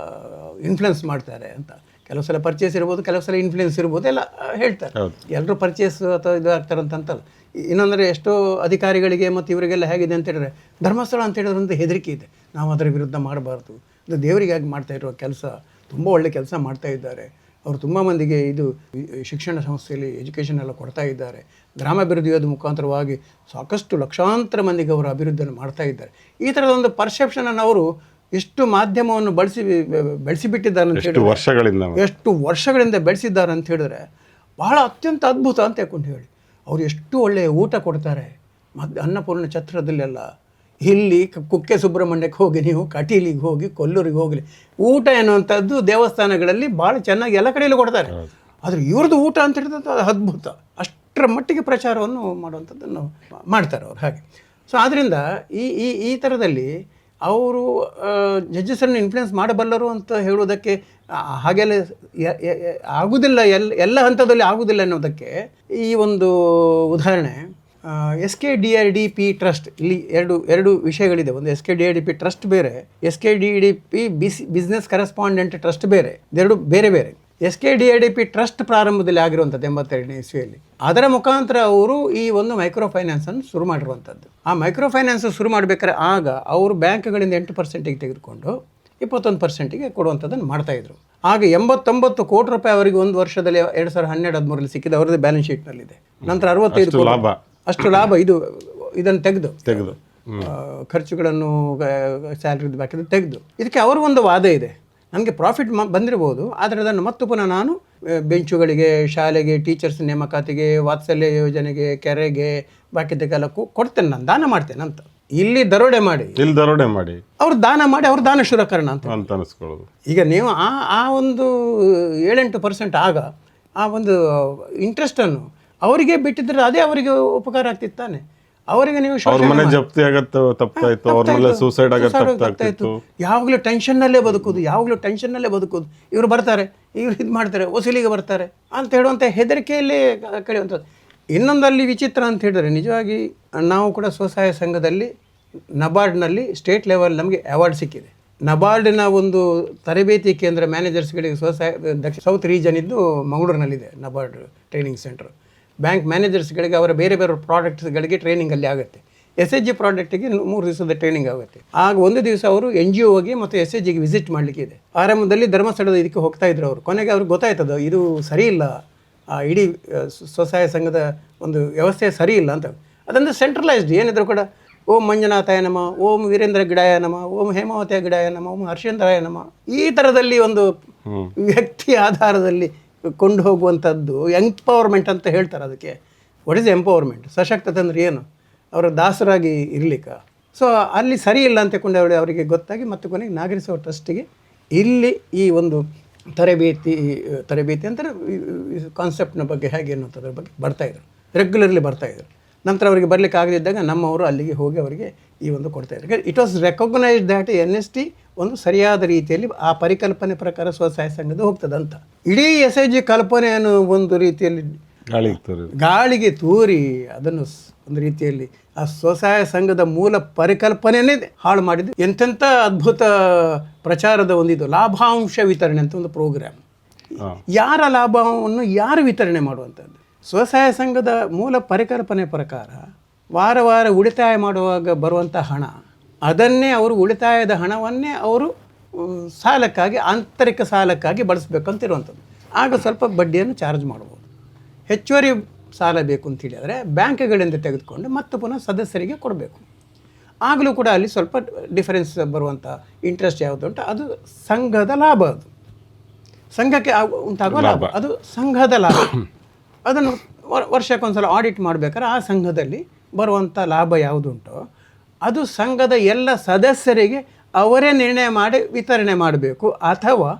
ಇನ್ಫ್ಲುಯೆನ್ಸ್ ಮಾಡ್ತಾರೆ ಅಂತ. ಕೆಲವು ಸಲ ಪರ್ಚೇಸ್ ಇರ್ಬೋದು, ಕೆಲವು ಸಲ ಇನ್ಫ್ಲುಯೆನ್ಸ್ ಇರ್ಬೋದು, ಎಲ್ಲ ಹೇಳ್ತಾರೆ. ಎಲ್ಲರೂ ಪರ್ಚೇಸ್ ಅಥವಾ ಇದು ಆಗ್ತಾರಂತಲ್ಲ. ಇನ್ನೊಂದರೆ ಎಷ್ಟೋ ಅಧಿಕಾರಿಗಳಿಗೆ ಮತ್ತು ಇವರಿಗೆಲ್ಲ ಹೇಗಿದೆ ಅಂತ ಹೇಳಿದ್ರೆ, ಧರ್ಮಸ್ಥಳ ಅಂತ ಹೇಳಿದ್ರೆ ಒಂದು ಹೆದರಿಕೆ ಇದೆ, ನಾವು ಅದರ ವಿರುದ್ಧ ಮಾಡಬಾರ್ದು, ಇದು ದೇವರಿಗಾಗಿ ಮಾಡ್ತಾ ಇರೋ ಕೆಲಸ, ತುಂಬ ಒಳ್ಳೆ ಕೆಲಸ ಮಾಡ್ತಾ ಇದ್ದಾರೆ ಅವರು, ತುಂಬ ಮಂದಿಗೆ ಇದು ಶಿಕ್ಷಣ ಸಂಸ್ಥೆಯಲ್ಲಿ ಎಜುಕೇಷನ್ ಎಲ್ಲ ಕೊಡ್ತಾ ಇದ್ದಾರೆ, ಗ್ರಾಮಾಭಿವೃದ್ಧಿಯೋದ ಮುಖಾಂತರವಾಗಿ ಸಾಕಷ್ಟು ಲಕ್ಷಾಂತರ ಮಂದಿಗೆ ಅವರು ಅಭಿವೃದ್ಧಿಯನ್ನು ಮಾಡ್ತಾ ಇದ್ದಾರೆ. ಈ ಥರದ ಒಂದು ಪರ್ಸೆಪ್ಷನನ್ನು ಅವರು ಎಷ್ಟು ಮಾಧ್ಯಮವನ್ನು ಬೆಳೆಸಿಬಿಟ್ಟಿದ್ದಾರೆ ಅಂತ ಹೇಳಿದ್ರೆ, ಎಷ್ಟು ವರ್ಷಗಳಿಂದ ಬೆಳೆಸಿದ್ದಾರೆ ಅಂತ ಹೇಳಿದ್ರೆ ಬಹಳ ಅತ್ಯಂತ ಅದ್ಭುತ ಅಂತ ಯಾಕೊಂಡು ಹೇಳಿ. ಅವರು ಎಷ್ಟು ಒಳ್ಳೆಯ ಊಟ ಕೊಡ್ತಾರೆ, ಅನ್ನಪೂರ್ಣ ಛತ್ರದಲ್ಲೆಲ್ಲ. ಇಲ್ಲಿ ಕುಕ್ಕೆ ಸುಬ್ರಹ್ಮಣ್ಯಕ್ಕೆ ಹೋಗಿ, ನೀವು ಕಟೀಲಿಗೆ ಹೋಗಿ, ಕೊಲ್ಲೂರಿಗೆ ಹೋಗಲಿ, ಊಟ ಎನ್ನುವಂಥದ್ದು ದೇವಸ್ಥಾನಗಳಲ್ಲಿ ಭಾಳ ಚೆನ್ನಾಗಿ ಎಲ್ಲ ಕಡೆಯಲ್ಲೂ ಕೊಡ್ತಾರೆ. ಆದರೆ ಇವ್ರದ್ದು ಊಟ ಅಂತ ಹೇಳಿದ್ರೆ ಅದು ಅದ್ಭುತ, ಅಷ್ಟರ ಮಟ್ಟಿಗೆ ಪ್ರಚಾರವನ್ನು ಮಾಡುವಂಥದ್ದನ್ನು ಮಾಡ್ತಾರೆ ಅವರು ಹಾಗೆ. ಸೊ ಆದ್ದರಿಂದ ಈ ಥರದಲ್ಲಿ ಅವರು ಜಡ್ಜಸನ್ನು ಇನ್ಫ್ಲುಯೆನ್ಸ್ ಮಾಡಬಲ್ಲರು ಅಂತ ಹೇಳುವುದಕ್ಕೆ ಹಾಗೆಲ್ಲ ಆಗುವುದಿಲ್ಲ, ಎಲ್ಲ ಹಂತದಲ್ಲಿ ಆಗುವುದಿಲ್ಲ ಅನ್ನೋದಕ್ಕೆ ಈ ಒಂದು ಉದಾಹರಣೆ SKDRDP ಟ್ರಸ್ಟ್. ಇಲ್ಲಿ ಎರಡು ವಿಷಯಗಳಿದೆ. ಒಂದು SKDRDP ಟ್ರಸ್ಟ್ ಬೇರೆ, SKDRDP ಬಿಸ್ನೆಸ್ ಕರೆಸ್ಪಾಂಡೆಂಟ್ ಟ್ರಸ್ಟ್ ಬೇರೆ, ಎರಡು ಬೇರೆ ಬೇರೆ. SKDRDP ಟ್ರಸ್ಟ್ ಪ್ರಾರಂಭದಲ್ಲಿ ಆಗಿರುವಂಥದ್ದು 82ನೇ ಇಸ್ವಿಯಲ್ಲಿ. ಅದರ ಮುಖಾಂತರ ಅವರು ಈ ಒಂದು ಮೈಕ್ರೋ ಫೈನಾನ್ಸನ್ನು ಶುರು ಮಾಡಿರುವಂಥದ್ದು. ಆ ಮೈಕ್ರೋ ಫೈನಾನ್ಸ್ ಶುರು ಮಾಡಬೇಕಾದ್ರೆ ಆಗ ಅವರು ಬ್ಯಾಂಕ್ಗಳಿಂದ 8% ತೆಗೆದುಕೊಂಡು 21% ಕೊಡುವಂಥದ್ದನ್ನು ಮಾಡ್ತಾಯಿದ್ರು. ಆಗ 89 ಕೋಟಿ ರೂಪಾಯಿ ಅವರಿಗೆ ಒಂದು ವರ್ಷದಲ್ಲಿ 2012-13 ಸಿಕ್ಕಿದೆ, ಅವರದ್ದು ಬ್ಯಾಲೆನ್ಸ್ ಶೀಟ್ನಲ್ಲಿದೆ. ನಂತರ 65 ಕೋಟಿ ಅಷ್ಟು ಲಾಭ ಇದನ್ನು ತೆಗೆದು ಖರ್ಚುಗಳನ್ನು, ಸ್ಯಾಲ್ರಿದು ಬಾಕಿದ್ದು ತೆಗೆದು. ಇದಕ್ಕೆ ಅವರು ಒಂದು ವಾದ ಇದೆ, ನನಗೆ ಪ್ರಾಫಿಟ್ ಬಂದಿರ್ಬೋದು, ಆದರೆ ಅದನ್ನು ಮತ್ತು ಪುನಃ ನಾನು ಬೆಂಚುಗಳಿಗೆ, ಶಾಲೆಗೆ, ಟೀಚರ್ಸ್ ನೇಮಕಾತಿಗೆ, ವಾತ್ಸಲ್ಯ ಯೋಜನೆಗೆ, ಕೆರೆಗೆ, ಬಾಕಿದ್ದಕ್ಕೆಲ್ಲ ಕೊಡ್ತೇನೆ, ನಾನು ದಾನ ಮಾಡ್ತೇನೆ ಅಂತ. ಇಲ್ಲಿ ದರೋಡೆ ಮಾಡಿ ಅವ್ರು ದಾನ ಮಾಡಿ ಅವ್ರು ದಾನ ಶೂರಕರಣ ಅಂತ ಅನಿಸ್ಕೊಳ್ಳೋದು. ಈಗ ನೀವು ಆ ಒಂದು 7-8% ಆಗ ಆ ಒಂದು ಇಂಟ್ರೆಸ್ಟನ್ನು ಅವರಿಗೆ ಬಿಟ್ಟಿದ್ರೆ ಅದೇ ಅವರಿಗೆ ಉಪಕಾರ ಆಗ್ತಿತ್ತಾನೆ. ಅವರಿಗೆ ನೀವು ಯಾವಾಗಲೂ ಟೆನ್ಷನ್ನಲ್ಲೇ ಬದುಕೋದು, ಇವರು ಬರ್ತಾರೆ, ಇವರು ಇದು ಮಾಡ್ತಾರೆ, ವಸೂಲಿಗೆ ಬರ್ತಾರೆ ಅಂತ ಹೇಳುವಂಥ ಹೆದರಿಕೆಯಲ್ಲೇ ಕಳೆಯುವಂಥದ್ದು. ಇನ್ನೊಂದಲ್ಲಿ ವಿಚಿತ್ರ ಅಂತ ಹೇಳಿದ್ರೆ, ನಿಜವಾಗಿ ನಾವು ಕೂಡ ಸ್ವಸಹಾಯ ಸಂಘದಲ್ಲಿ ನಬಾರ್ಡ್ನಲ್ಲಿ ಸ್ಟೇಟ್ ಲೆವೆಲ್ ನಮಗೆ ಅವಾರ್ಡ್ ಸಿಕ್ಕಿದೆ. ನಬಾರ್ಡಿನ ಒಂದು ತರಬೇತಿ ಕೇಂದ್ರ ಮ್ಯಾನೇಜರ್ಸ್ಗಳಿಗೆ ಸ್ವಸಹಾಯ ಸೌತ್ ರೀಜನ್ ಇದ್ದು ಮಂಗಳೂರಿನಲ್ಲಿದೆ ನಬಾರ್ಡ್ ಟ್ರೈನಿಂಗ್ ಸೆಂಟರ್. ಬ್ಯಾಂಕ್ ಮ್ಯಾನೇಜರ್ಸ್ಗಳಿಗೆ ಅವರ ಬೇರೆ ಬೇರೆ ಪ್ರಾಡಕ್ಟ್ಸ್ಗಳಿಗೆ ಟ್ರೈನಿಂಗ್ ಅಲ್ಲಿ ಆಗುತ್ತೆ. SHG ಪ್ರಾಡಕ್ಟಿಗೆ 3 ದಿವಸದ ಟ್ರೈನಿಂಗ್ ಆಗುತ್ತೆ. ಆಗ ಒಂದು ದಿವಸ ಅವರು NGOಗೆ ಮತ್ತು SHGಗೆ ವಿಸಿಟ್ ಮಾಡಲಿಕ್ಕೆ ಇದೆ. ಆರಂಭದಲ್ಲಿ ಧರ್ಮಸ್ಥಳದ ಇದಕ್ಕೆ ಹೋಗ್ತಾ ಇದ್ರು ಅವರು. ಕೊನೆಗೆ ಅವ್ರಿಗೆ ಗೊತ್ತಾಯ್ತದ ಇದು ಸರಿ ಇಲ್ಲ, ಇಡೀ ಸ್ವಸಹಾಯ ಸಂಘದ ಒಂದು ವ್ಯವಸ್ಥೆ ಸರಿ ಇಲ್ಲ ಅಂತ. ಅದೊಂದು ಸೆಂಟ್ರಲೈಸ್ಡ್ ಏನಿದ್ರು ಕೂಡ ಓಂ ಮಂಜುನಾಥಾಯ ನಮ, ಓಂ ವೀರೇಂದ್ರ ಗಿಡಾಯ ನಮ, ಓಂ ಹೇಮಾವತಿಯ ಗಿಡಾಯ ನಮ, ಓಂ ಹರ್ಷೇಂದ್ರಾಯ ನಮ, ಈ ಥರದಲ್ಲಿ ಒಂದು ವ್ಯಕ್ತಿ ಆಧಾರದಲ್ಲಿ ಕೊಂಡು ಹೋಗುವಂಥದ್ದು ಎಂಪವರ್ಮೆಂಟ್ ಅಂತ ಹೇಳ್ತಾರೆ. ಅದಕ್ಕೆ ವಾಟ್ ಈಸ್ ಎಂಪವರ್ಮೆಂಟ್? ಸಶಕ್ತತೆ ಅಂದರೆ ಏನು? ಅವರ ದಾಸರಾಗಿ ಇರಲಿಕ್ಕ. ಸೊ ಅಲ್ಲಿ ಸರಿ ಇಲ್ಲ ಅಂತ ಕೊಂಡು ಅವರಿಗೆ ಗೊತ್ತಾಗಿ ಮತ್ತೆ ಕೊನೆಗೆ ನಾಗರಿಕ ಟ್ರಸ್ಟಿಗೆ ಇಲ್ಲಿ ಈ ಒಂದು ತರಬೇತಿ ಅಂತಾರೆ ಕಾನ್ಸೆಪ್ಟ್ನ ಬಗ್ಗೆ ಹೇಗೆ ಅನ್ನೋದ್ರ ಬಗ್ಗೆ ಬರ್ತಾಯಿದ್ರು, ರೆಗ್ಯುಲರ್ಲಿ ಬರ್ತಾಯಿದ್ರು. ನಂತರ ಅವರಿಗೆ ಬರಲಿಕ್ಕೆ ಆಗದಿದ್ದಾಗ ನಮ್ಮವರು ಅಲ್ಲಿಗೆ ಹೋಗಿ ಅವರಿಗೆ ಈ ಒಂದು ಕೊಡ್ತಾಯಿದ್ರು. It was recognised that NST ಒಂದು ಸರಿಯಾದ ರೀತಿಯಲ್ಲಿ ಆ ಪರಿಕಲ್ಪನೆ ಪ್ರಕಾರ ಸ್ವಸಹಾಯ ಸಂಘದ ಹೋಗ್ತದಂತ. ಇಡೀ SHG ಕಲ್ಪನೆಯನ್ನು ಒಂದು ರೀತಿಯಲ್ಲಿ ಗಾಳಿಗೆ ತೂರಿ ಅದನ್ನು ಒಂದು ರೀತಿಯಲ್ಲಿ ಆ ಸ್ವಸಹಾಯ ಸಂಘದ ಮೂಲ ಪರಿಕಲ್ಪನೆಯೇ ಹಾಳು ಮಾಡಿದ್ದು. ಎಂತೆಂಥ ಅದ್ಭುತ ಪ್ರಚಾರದ ಒಂದಿದು ಲಾಭಾಂಶ ವಿತರಣೆ ಅಂತ ಒಂದು ಪ್ರೋಗ್ರಾಮ್. ಯಾರ ಲಾಭವನ್ನು ಯಾರು ವಿತರಣೆ ಮಾಡುವಂಥದ್ದು? ಸ್ವಸಹಾಯ ಸಂಘದ ಮೂಲ ಪರಿಕಲ್ಪನೆ ಪ್ರಕಾರ ವಾರ ವಾರ ಉಳಿತಾಯ ಮಾಡುವಾಗ ಬರುವಂಥ ಹಣ, ಅದನ್ನೇ ಅವರು ಉಳಿತಾಯದ ಹಣವನ್ನೇ ಅವರು ಸಾಲಕ್ಕಾಗಿ, ಆಂತರಿಕ ಸಾಲಕ್ಕಾಗಿ ಬಳಸಬೇಕಂತಿರುವಂಥದ್ದು. ಆಗ ಸ್ವಲ್ಪ ಬಡ್ಡಿಯನ್ನು ಚಾರ್ಜ್ ಮಾಡ್ಬೋದು. ಹೆಚ್ಚುವರಿ ಸಾಲ ಬೇಕು ಅಂತ ಹೇಳಿದರೆ ಬ್ಯಾಂಕ್ಗಳಿಂದ ತೆಗೆದುಕೊಂಡು ಮತ್ತೆ ಪುನಃ ಸದಸ್ಯರಿಗೆ ಕೊಡಬೇಕು. ಆಗಲೂ ಕೂಡ ಅಲ್ಲಿ ಸ್ವಲ್ಪ ಡಿಫರೆನ್ಸ್ ಬರುವಂಥ ಇಂಟ್ರೆಸ್ಟ್ ಯಾವುದು ಉಂಟು ಅದು ಸಂಘದ ಲಾಭ. ಅದು ಸಂಘಕ್ಕೆ ಉಂಟಾಗುವ ಲಾಭ, ಅದು ಸಂಘದ ಲಾಭ. ಅದನ್ನು ವರ್ಷಕ್ಕೊಂದ್ಸಲ ಆಡಿಟ್ ಮಾಡಬೇಕಾದ್ರೆ ಆ ಸಂಘದಲ್ಲಿ ಬರುವಂಥ ಲಾಭ ಯಾವುದುಂಟೋ ಅದು ಸಂಘದ ಎಲ್ಲ ಸದಸ್ಯರಿಗೆ ಅವರೇ ನಿರ್ಣಯ ಮಾಡಿ ವಿತರಣೆ ಮಾಡಬೇಕು, ಅಥವಾ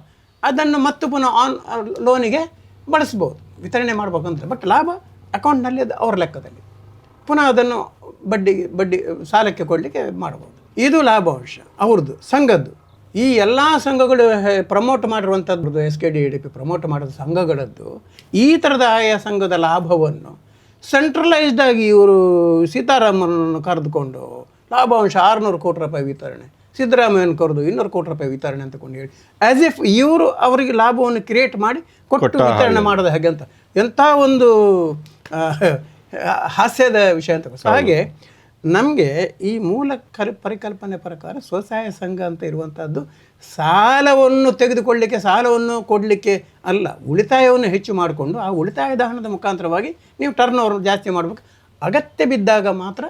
ಅದನ್ನು ಮತ್ತೆ ಪುನಃ ಲೋನಿಗೆ ಬಳಸ್ಬೋದು, ವಿತರಣೆ ಮಾಡ್ಬೇಕಂತ. ಬಟ್ ಲಾಭ ಅಕೌಂಟ್ನಲ್ಲಿ ಅದು ಅವ್ರ ಲೆಕ್ಕದಲ್ಲಿ ಪುನಃ ಅದನ್ನು ಬಡ್ಡಿ ಸಾಲಕ್ಕೆ ಕೊಡಲಿಕ್ಕೆ ಮಾಡ್ಬೋದು. ಇದು ಲಾಭಾಂಶ ಅವ್ರದ್ದು ಸಂಘದ್ದು. ಈ ಎಲ್ಲ ಸಂಘಗಳು ಪ್ರಮೋಟ್ ಮಾಡಿರುವಂಥದ್ದು SKDADP ಪ್ರಮೋಟ್ ಮಾಡಿದ ಸಂಘಗಳದ್ದು ಈ ಥರದ ಆಯಾ ಸಂಘದ ಲಾಭವನ್ನು ಸೆಂಟ್ರಲೈಸ್ಡ್ ಆಗಿ ಇವರು ಸೀತಾರಾಮನನ್ನು ಕರೆದುಕೊಂಡು ಲಾಭಾಂಶ 600 ಕೋಟಿ ರೂಪಾಯಿ ವಿತರಣೆ, ಸಿದ್ದರಾಮಯ್ಯನ ಕರೆದು 200 ಕೋಟಿ ರೂಪಾಯಿ ವಿತರಣೆ ಅಂತಕೊಂಡು ಹೇಳಿ ಆ್ಯಸ್ ಇಫ್ ಇವರು ಅವರಿಗೆ ಲಾಭವನ್ನು ಕ್ರಿಯೇಟ್ ಮಾಡಿ ಕೊಟ್ಟು ವಿತರಣೆ ಮಾಡೋದು ಹೇಗೆ ಅಂತ ಎಂಥ ಒಂದು ಹಾಸ್ಯದ ವಿಷಯ ಅಂತ. ಸೊ ಹಾಗೆ ನಮಗೆ ಈ ಮೂಲ ಪರಿಕಲ್ಪನೆ ಪ್ರಕಾರ ಸ್ವಸಹಾಯ ಸಂಘ ಅಂತ ಇರುವಂಥದ್ದು ಸಾಲವನ್ನು ತೆಗೆದುಕೊಳ್ಳಲಿಕ್ಕೆ, ಸಾಲವನ್ನು ಕೊಡಲಿಕ್ಕೆ ಅಲ್ಲ, ಉಳಿತಾಯವನ್ನು ಹೆಚ್ಚು ಮಾಡಿಕೊಂಡು ಆ ಉಳಿತಾಯದ ಹಣದ ಮುಖಾಂತರವಾಗಿ ನೀವು ಟರ್ನ್ ಓವರ್ ಜಾಸ್ತಿ ಮಾಡಬೇಕು. ಅಗತ್ಯ ಬಿದ್ದಾಗ ಮಾತ್ರ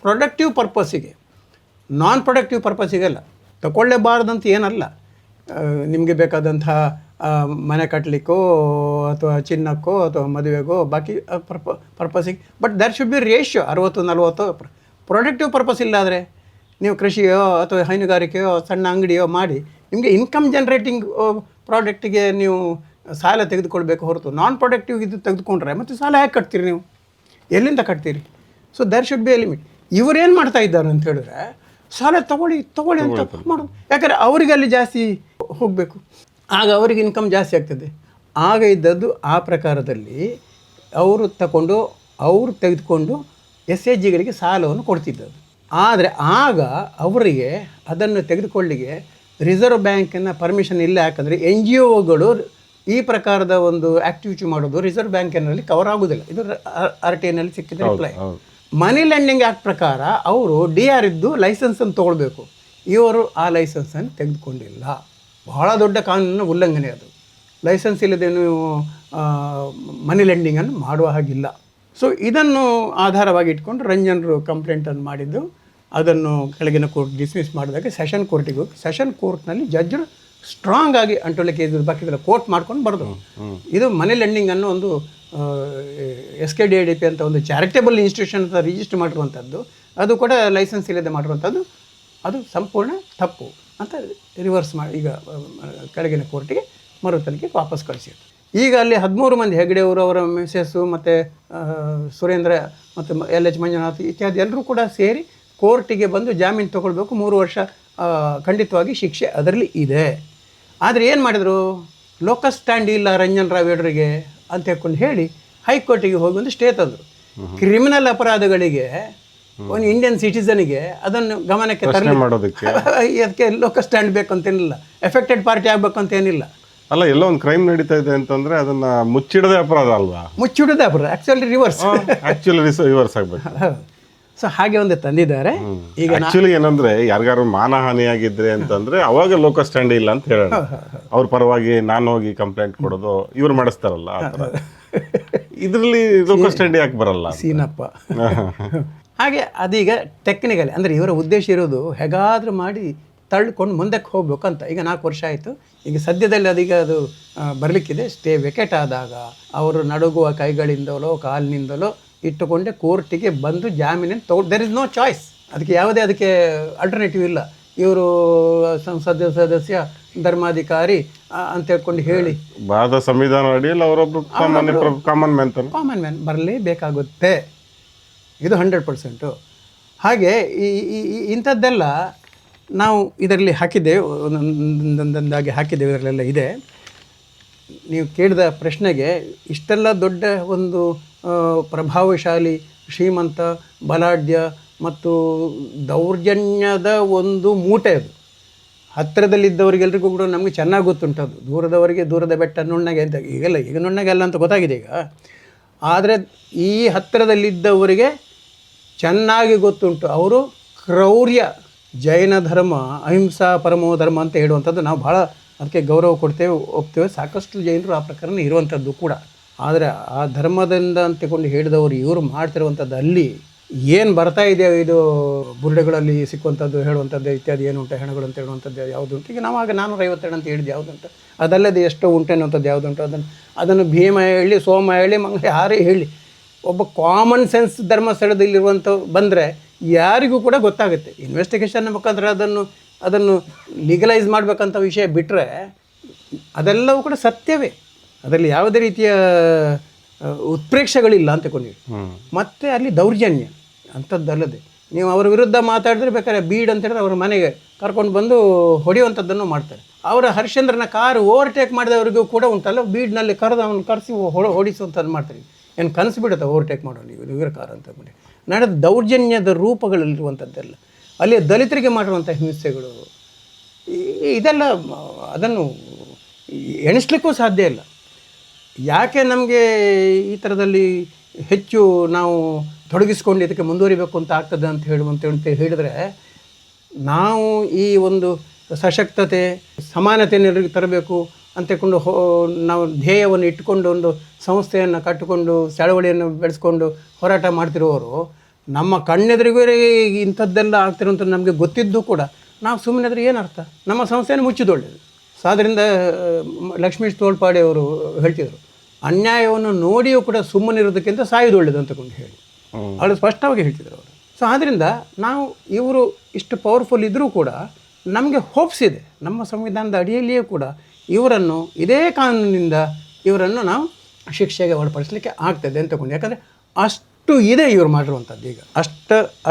ಪ್ರೊಡಕ್ಟಿವ್ ಪರ್ಪಸ್ಸಿಗೆ, ನಾನ್ ಪ್ರೊಡಕ್ಟಿವ್ ಪರ್ಪಸ್ಸಿಗೆಲ್ಲ ತಗೊಳ್ಳೇಬಾರ್ದಂತ ಏನಲ್ಲ. ನಿಮಗೆ ಬೇಕಾದಂಥ ಮನೆ ಕಟ್ಟಲಿಕ್ಕೋ ಅಥವಾ ಚಿನ್ನಕ್ಕೋ ಅಥವಾ ಮದುವೆಗೋ ಬಾಕಿ ಪರ್ಪಸ್ಸಿಗೆ, but there should be ratio 60-40. Productive purpose ಇಲ್ಲಾದರೆ ನೀವು ಕೃಷಿಯೋ ಅಥವಾ ಹೈನುಗಾರಿಕೆಯೋ ಸಣ್ಣ ಅಂಗಡಿಯೋ ಮಾಡಿ ನಿಮಗೆ ಇನ್ಕಮ್ ಜನ್ರೇಟಿಂಗ್ ಪ್ರಾಡಕ್ಟಿಗೆ ನೀವು ಸಾಲ ತೆಗೆದುಕೊಳ್ಬೇಕು ಹೊರತು ನಾನ್ ಪ್ರೊಡಕ್ಟಿವ್ ಇದು ತೆಗೆದುಕೊಂಡ್ರೆ ಮತ್ತು ಸಾಲ ಹೇಗೆ ಕಟ್ತೀರಿ ನೀವು, ಎಲ್ಲಿಂದ ಕಟ್ತೀರಿ? So there should be a limit. ಇವರೇನು ಮಾಡ್ತಾ ಇದ್ದಾರೆ ಅಂತ ಹೇಳಿದ್ರೆ ಸಾಲ ತಗೊಳ್ಳಿ ಅಂತ ಮಾಡೋದು. ಯಾಕಂದರೆ ಅವರಿಗೆ ಅಲ್ಲಿ ಜಾಸ್ತಿ ಹೋಗಬೇಕು, ಆಗ ಅವರಿಗೆ ಇನ್ಕಮ್ ಜಾಸ್ತಿ ಆಗ್ತದೆ. ಆಗ ಇದ್ದದ್ದು ಆ ಪ್ರಕಾರದಲ್ಲಿ ಅವರು ತೆಗೆದುಕೊಂಡು SHGಗಳಿಗೆ ಸಾಲವನ್ನು ಕೊಡ್ತಿದ್ದದ್ದು. ಆದರೆ ಆಗ ಅವರಿಗೆ ಅದನ್ನು ತೆಗೆದುಕೊಳ್ಳಿಗೆ ರಿಸರ್ವ್ ಬ್ಯಾಂಕಿನ ಪರ್ಮಿಷನ್ ಇಲ್ಲ. ಯಾಕಂದರೆ NGOಗಳು ಈ ಪ್ರಕಾರದ ಒಂದು ಆ್ಯಕ್ಟಿವಿಟಿ ಮಾಡೋದು ರಿಸರ್ವ್ ಬ್ಯಾಂಕಿನಲ್ಲಿ ಕವರ್ ಆಗೋದಿಲ್ಲ. ಇದು RTIನಲ್ಲಿ ಸಿಕ್ಕಿದ ರಿಪ್ಲೈ. ಮನಿ ಲೆಂಡಿಂಗ್ ಆ್ಯಕ್ಟ್ ಪ್ರಕಾರ ಅವರು DR ಇದ್ದು ಲೈಸೆನ್ಸನ್ನು ತೊಗೊಳ್ಬೇಕು. ಇವರು ಆ ಲೈಸೆನ್ಸನ್ನು ತೆಗೆದುಕೊಂಡಿಲ್ಲ. ಬಹಳ ದೊಡ್ಡ ಕಾನೂನಿನ ಉಲ್ಲಂಘನೆ ಅದು. ಲೈಸೆನ್ಸ್ ಇಲ್ಲದೆ ನೀವು ಮನಿ ಲೆಂಡಿಂಗನ್ನು ಮಾಡುವ ಹಾಗಿಲ್ಲ. ಸೊ ಇದನ್ನು ಆಧಾರವಾಗಿ ಇಟ್ಕೊಂಡು ರಂಜನ್ರು ಕಂಪ್ಲೇಂಟನ್ನು ಮಾಡಿದ್ದು, ಅದನ್ನು ಕೆಳಗಿನ ಕೋರ್ಟ್ ಡಿಸ್ಮಿಸ್ ಮಾಡಿದಾಗ ಸೆಷನ್ ಕೋರ್ಟಿಗೆ ಹೋಗಿ ಸೆಷನ್ ಕೋರ್ಟ್ನಲ್ಲಿ ಜಡ್ಜರು ಸ್ಟ್ರಾಂಗ್ ಆಗಿ ಅಂಟೋಲಿಕ್ಕೆ ಇದು ಬಾಕಿದೆಲ್ಲ ಕೋರ್ಟ್ ಮಾಡ್ಕೊಂಡು ಬರೆದು ಇದು ಮನಿ ಲೆಂಡಿಂಗನ್ನು ಒಂದು SKDADP ಅಂತ ಒಂದು ಚಾರಿಟೇಬಲ್ ಇನ್ಸ್ಟಿಟ್ಯೂಷನ್ ಅಂತ ರಿಜಿಸ್ಟರ್ ಮಾಡಿರುವಂಥದ್ದು, ಅದು ಕೂಡ ಲೈಸೆನ್ಸ್ ಇಲ್ಲದೆ ಮಾಡಿರುವಂಥದ್ದು, ಅದು ಸಂಪೂರ್ಣ ತಪ್ಪು ಅಂತ ರಿವರ್ಸ್ ಮಾಡಿ ಈಗ ಕೆಳಗಿನ ಕೋರ್ಟಿಗೆ ಮರುತನಿಗೆ ವಾಪಸ್ ಕಳಿಸಿದ್ರು. ಈಗ ಅಲ್ಲಿ 13 ಮಂದಿ ಹೆಗ್ಡೆಯವರು, ಅವರ ಮಿಸಸ್ಸು ಮತ್ತು ಸುರೇಂದ್ರ ಮತ್ತು LH ಮಂಜುನಾಥ್ ಇತ್ಯಾದಿ ಎಲ್ಲರೂ ಕೂಡ ಸೇರಿ ಕೋರ್ಟಿಗೆ ಬಂದು ಜಾಮೀನು ತೊಗೊಳ್ಬೇಕು. 3 ವರ್ಷ ಖಂಡಿತವಾಗಿ ಶಿಕ್ಷೆ ಅದರಲ್ಲಿ ಇದೆ. ಆದರೆ ಏನು ಮಾಡಿದರು, ಲೋಕಸ್ ಸ್ಟ್ಯಾಂಡ್ ಇಲ್ಲ ರಂಜನ್ ರಾವ್ ವೇಡ್ರಿಗೆ ಅಂತ ಹೇಳ್ಕೊಂಡು ಹೇಳಿ ಹೈಕೋರ್ಟಿಗೆ ಹೋಗಿ ಒಂದು ಸ್ಟೇ ತಂದರು. ಕ್ರಿಮಿನಲ್ ಅಪರಾಧಗಳಿಗೆ ಒಂದು ಇಂಡಿಯನ್ ಸಿಟಿಸನ್ಗೆ ಅದನ್ನು ಗಮನಕ್ಕೆ ತರಲಿಕ್ಕೆ ಅದಕ್ಕೆ ಲೋಕಸ್ ಸ್ಟ್ಯಾಂಡ್ ಬೇಕಂತೇನಿಲ್ಲ, ಎಫೆಕ್ಟೆಡ್ ಪಾರ್ಟಿ ಆಗಬೇಕಂತೇನಿಲ್ಲ. ಅಲ್ಲ, ಎಲ್ಲೋ ಒಂದು ಕ್ರೈಮ್ ನಡೀತಾ ಇದೆ ಅಂತಂದ್ರೆ ಅದನ್ನ ಮುಚ್ಚಿಡದೆ ಅಪರಾಧ ಅಲ್ವಾ? ಮುಚ್ಚಿಡದೆ ಅಪರಾಧ, ಆಕ್ಚುಲಿ ರಿವರ್ಸ್ ಆಗಬೇಕು. ಸೊ ಹಾಗೆ ಒಂದು ತಂದಿದ್ದಾರೆ. ಈಗ ಆಕ್ಚುಲಿ ಏನಂದ್ರೆ ಯಾರಿಗಾರು ಮಾನಹಾನಿಯಾಗಿದ್ರೆ ಅಂತಂದ್ರೆ ಅವಾಗ ಲೋಕಸ್ ಸ್ಟ್ಯಾಂಡ್ ಇಲ್ಲ ಅಂತ ಹೇಳೋಣ. ಅವ್ರ ಪರವಾಗಿ ನಾನು ಹೋಗಿ ಕಂಪ್ಲೇಂಟ್ ಕೊಡೋದು ಇವ್ರು ಮಾಡಿಸ್ತಾರಲ್ಲ ಆ ಥರ. ಇದರಲ್ಲಿ ಲೋಕಸ್ ಸ್ಟ್ಯಾಂಡ್ ಯಾಕೆ ಬರಲ್ಲ ಸೀನಪ್ಪ? ಹಾಗೆ ಅದೀಗ ಟೆಕ್ನಿಕಲಿ ಅಂದರೆ ಇವರ ಉದ್ದೇಶ ಇರೋದು ಹೇಗಾದರೂ ಮಾಡಿ ತಳ್ಕೊಂಡು ಮುಂದಕ್ಕೆ ಹೋಗ್ಬೇಕಂತ. ಈಗ 4 ವರ್ಷ ಆಯಿತು. ಈಗ ಸದ್ಯದಲ್ಲಿ ಅದೀಗ ಅದು ಬರಲಿಕ್ಕಿದೆ. ಸ್ಟೇ ವೆಕೆಟ್ ಆದಾಗ ಅವರು ನಡುಗುವ ಕೈಗಳಿಂದಲೋ ಕಾಲಿನಿಂದಲೋ ಇಟ್ಟುಕೊಂಡೆ ಕೋರ್ಟಿಗೆ ಬಂದು ಜಾಮೀನನ್ನು ತಗೊಂಡು ದೆರ್ ಇಸ್ ನೋ ಚಾಯ್ಸ್. ಅದಕ್ಕೆ ಆಲ್ಟರ್ನೇಟಿವ್ ಇಲ್ಲ. ಇವರು ಸಂಸದ ಸದಸ್ಯ ಧರ್ಮಾಧಿಕಾರಿ ಅಂತ ಹೇಳ್ಕೊಂಡು ಹೇಳಿ ಭಾರತ ಸಂವಿಧಾನ ಅಡಿಯಲ್ಲಿ ಅವರೊಬ್ಬರು ಕಾಮನ್ ಮ್ಯಾನ್ ಬರಲೇಬೇಕಾಗುತ್ತೆ. ಇದು 100%. ಹಾಗೆ ಇಂಥದ್ದೆಲ್ಲ ನಾವು ಇದರಲ್ಲಿ ಹಾಕಿದ್ದೇವೆ, ಒಂದೊಂದಾಗಿ ಹಾಕಿದ್ದೇವೆ, ಇದರಲ್ಲೆಲ್ಲ ಇದೆ. ನೀವು ಕೇಳಿದ ಪ್ರಶ್ನೆಗೆ ಇಷ್ಟೆಲ್ಲ ದೊಡ್ಡ ಒಂದು ಪ್ರಭಾವಶಾಲಿ, ಶ್ರೀಮಂತ, ಬಲಾಢ್ಯ ಮತ್ತು ದೌರ್ಜನ್ಯದ ಒಂದು ಮೂಟೆ ಅದು. ಹತ್ತಿರದಲ್ಲಿದ್ದವರಿಗೆಲ್ರಿಗೂ ಕೂಡ ನಮಗೆ ಚೆನ್ನಾಗಿ ಗೊತ್ತುಂಟದು. ದೂರದವರಿಗೆ ದೂರದ ಬೆಟ್ಟ ನುಣ್ಣಗೆ ಅಂತ ಈಗ ನುಣ್ಣಗೆ ಅಲ್ಲ ಅಂತ ಗೊತ್ತಾಗಿದೆ ಈಗ. ಆದರೆ ಈ ಹತ್ತಿರದಲ್ಲಿದ್ದವರಿಗೆ ಚೆನ್ನಾಗಿ ಗೊತ್ತುಂಟು. ಅವರು ಕ್ರೌರ್ಯ, ಜೈನ ಧರ್ಮ, ಅಹಿಂಸಾ ಪರಮೋ ಧರ್ಮ ಅಂತ ಹೇಳುವಂಥದ್ದು ನಾವು ಭಾಳ ಅದಕ್ಕೆ ಗೌರವ ಕೊಡ್ತೇವೆ, ಒಪ್ತೇವೆ. ಸಾಕಷ್ಟು ಜೈನರು ಆ ಪ್ರಕರಣ ಇರುವಂಥದ್ದು ಕೂಡ. ಆದರೆ ಆ ಧರ್ಮದಿಂದ ಅಂತಕೊಂಡು ಹೇಳಿದವರು ಇವರು ಮಾಡ್ತಿರುವಂಥದ್ದು ಅಲ್ಲಿ ಏನು ಬರ್ತಾ ಇದೆ, ಇದು ಬುರುಡೆಗಳಲ್ಲಿ ಸಿಕ್ಕುವಂಥದ್ದು ಹೇಳುವಂಥದ್ದು ಇತ್ಯಾದಿ ಏನು ಉಂಟು, ಹೆಣಗಳು ಅಂತ ಹೇಳುವಂಥದ್ದು ಯಾವುದುಂಟು. ಈಗ ನಾವು ಆಗ 452 ಅಂತ ಹೇಳಿದ್ದು ಯಾವುದುಂಟು, ಅದಲ್ಲದೆ ಎಷ್ಟೋ ಉಂಟು ಅನ್ನುವಂಥದ್ದು ಯಾವುದುಂಟು, ಅದನ್ನು ಭೀಮ ಹೇಳಿ, ಸೋಮ ಹೇಳಿ, ಮಂಗಳ ಯಾರೇ ಹೇಳಿ, ಒಬ್ಬ ಕಾಮನ್ ಸೆನ್ಸ್ ಧರ್ಮಸ್ಥಳದಲ್ಲಿರುವಂಥ ಬಂದರೆ ಯಾರಿಗೂ ಕೂಡ ಗೊತ್ತಾಗುತ್ತೆ. ಇನ್ವೆಸ್ಟಿಗೇಷನ್ ಮುಖಾಂತರ ಅದನ್ನು ಲೀಗಲೈಸ್ ಮಾಡಬೇಕಂತ ವಿಷಯ ಬಿಟ್ಟರೆ ಅದೆಲ್ಲವೂ ಕೂಡ ಸತ್ಯವೇ. ಅದರಲ್ಲಿ ಯಾವುದೇ ರೀತಿಯ ಉತ್ಪ್ರೇಕ್ಷೆಗಳಿಲ್ಲ ಅಂತ ಕೊಂಡಿರಿ. ಮತ್ತು ಅಲ್ಲಿ ದೌರ್ಜನ್ಯ ಅಂಥದ್ದಲ್ಲದೆ ನೀವು ಅವರ ವಿರುದ್ಧ ಮಾತಾಡಿದ್ರೆ ಬೇಕಾದ್ರೆ ಬೀಡ್ ಅಂತ ಹೇಳಿದ್ರೆ ಅವ್ರ ಮನೆಗೆ ಕರ್ಕೊಂಡು ಬಂದು ಹೊಡೆಯುವಂಥದ್ದನ್ನು ಮಾಡ್ತಾರೆ. ಅವರ ಹರಿಶ್ಚಂದ್ರನ ಕಾರು ಓವರ್ಟೇಕ್ ಮಾಡಿದವರಿಗೂ ಕೂಡ ಉಂಟಲ್ಲ, ಬೀಡ್ನಲ್ಲಿ ಕರೆದು ಅವನು ಕರೆಸಿ ಹೊಡಿಸುವಂಥದ್ದು ಮಾಡ್ತಾರೆ. ಏನು ಕನಸು ಬಿಡುತ್ತೆ ಓವರ್ಟೇಕ್ ಮಾಡೋ ನೀವು ಇವರ ಕಾರ್ ಅಂತ ಬಿಡಿ. ನಡೆದ ದೌರ್ಜನ್ಯದ ರೂಪಗಳಲ್ಲಿರುವಂಥದ್ದೆಲ್ಲ, ಅಲ್ಲಿ ದಲಿತರಿಗೆ ಮಾಡಿರುವಂಥ ಹಿಂಸೆಗಳು, ಇದೆಲ್ಲ ಅದನ್ನು ಎಣಿಸ್ಲಿಕ್ಕೂ ಸಾಧ್ಯ ಇಲ್ಲ. ಯಾಕೆ ನಮಗೆ ಈ ಥರದಲ್ಲಿ ಹೆಚ್ಚು ನಾವು ತೊಡಗಿಸ್ಕೊಂಡು ಇದಕ್ಕೆ ಮುಂದುವರಿಬೇಕು ಅಂತ ಆಗ್ತದೆ ಅಂತ ಹೇಳಿದರೆ, ನಾವು ಈ ಒಂದು ಸಶಕ್ತತೆ ಸಮಾನತೆಯನ್ನು ಎಲ್ಲರಿಗೂ ತರಬೇಕು ಅಂತಕೊಂಡು ನಾವು ಧ್ಯೇಯವನ್ನು ಇಟ್ಟುಕೊಂಡು ಒಂದು ಸಂಸ್ಥೆಯನ್ನು ಕಟ್ಟಿಕೊಂಡು ಚಳವಳಿಯನ್ನು ಬೆಳೆಸ್ಕೊಂಡು ಹೋರಾಟ ಮಾಡ್ತಿರೋರು, ನಮ್ಮ ಕಣ್ಣೆದುರಿಗೂ ಇಂಥದ್ದೆಲ್ಲ ಆಗ್ತಿರೋಂಥದ್ದು ನಮಗೆ ಗೊತ್ತಿದ್ದು ಕೂಡ ನಾವು ಸುಮ್ಮನೆದ್ರೆ ಏನು ಅರ್ಥ? ನಮ್ಮ ಸಂಸ್ಥೆಯನ್ನು ಮುಚ್ಚಿದ್ದು ಒಳ್ಳೆಯದು. ಆದ್ದರಿಂದ ಲಕ್ಷ್ಮೀಶ್ ತೋಳ್ಪಾಡಿ ಅವರು ಹೇಳ್ತಿದ್ರು, ಅನ್ಯಾಯವನ್ನು ನೋಡಿಯೂ ಕೂಡ ಸುಮ್ಮನಿರೋದಕ್ಕಿಂತ ಸಾಯೋದು ಒಳ್ಳೆಯದು ಅಂತಕೊಂಡು ಹೇಳಿ ಅವರು ಸ್ಪಷ್ಟವಾಗಿ ಹೇಳ್ತಿದ್ರು ಅವರು. ಸೊ ಆದ್ದರಿಂದ ನಾವು ಇವರು ಇಷ್ಟು ಪವರ್ಫುಲ್ ಇದ್ದರೂ ಕೂಡ ನಮಗೆ ಹೋಪ್ಸ್ ಇದೆ. ನಮ್ಮ ಸಂವಿಧಾನದ ಅಡಿಯಲ್ಲಿಯೇ ಕೂಡ ಇವರನ್ನು ಇದೇ ಕಾನೂನಿನಿಂದ ಇವರನ್ನು ನಾವು ಶಿಕ್ಷೆಗೆ ಒಳಪಡಿಸಲಿಕ್ಕೆ ಆಗ್ತದೆ ಅಂತಕೊಂಡು. ಯಾಕಂದರೆ ಅಷ್ಟು ಇದೆ ಇವರು ಮಾಡಿರುವಂಥದ್ದು. ಈಗ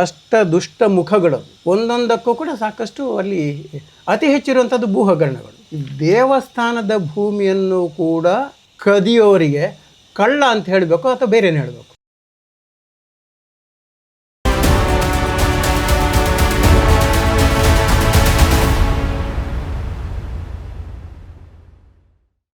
ಅಷ್ಟ ದುಷ್ಟ ಮುಖಗಳು ಒಂದೊಂದಕ್ಕೂ ಕೂಡ ಸಾಕಷ್ಟು ಅಲ್ಲಿ ಅತಿ ಹೆಚ್ಚಿರುವಂಥದ್ದು ಭೂ ಹಗರಣಗಳು. ದೇವಸ್ಥಾನದ ಭೂಮಿಯನ್ನು ಕೂಡ ಕದಿಯೋರಿಗೆ ಕಳ್ಳ ಅಂತ ಹೇಳಬೇಕು ಅಥವಾ ಬೇರೆನೇ ಹೇಳಬೇಕು.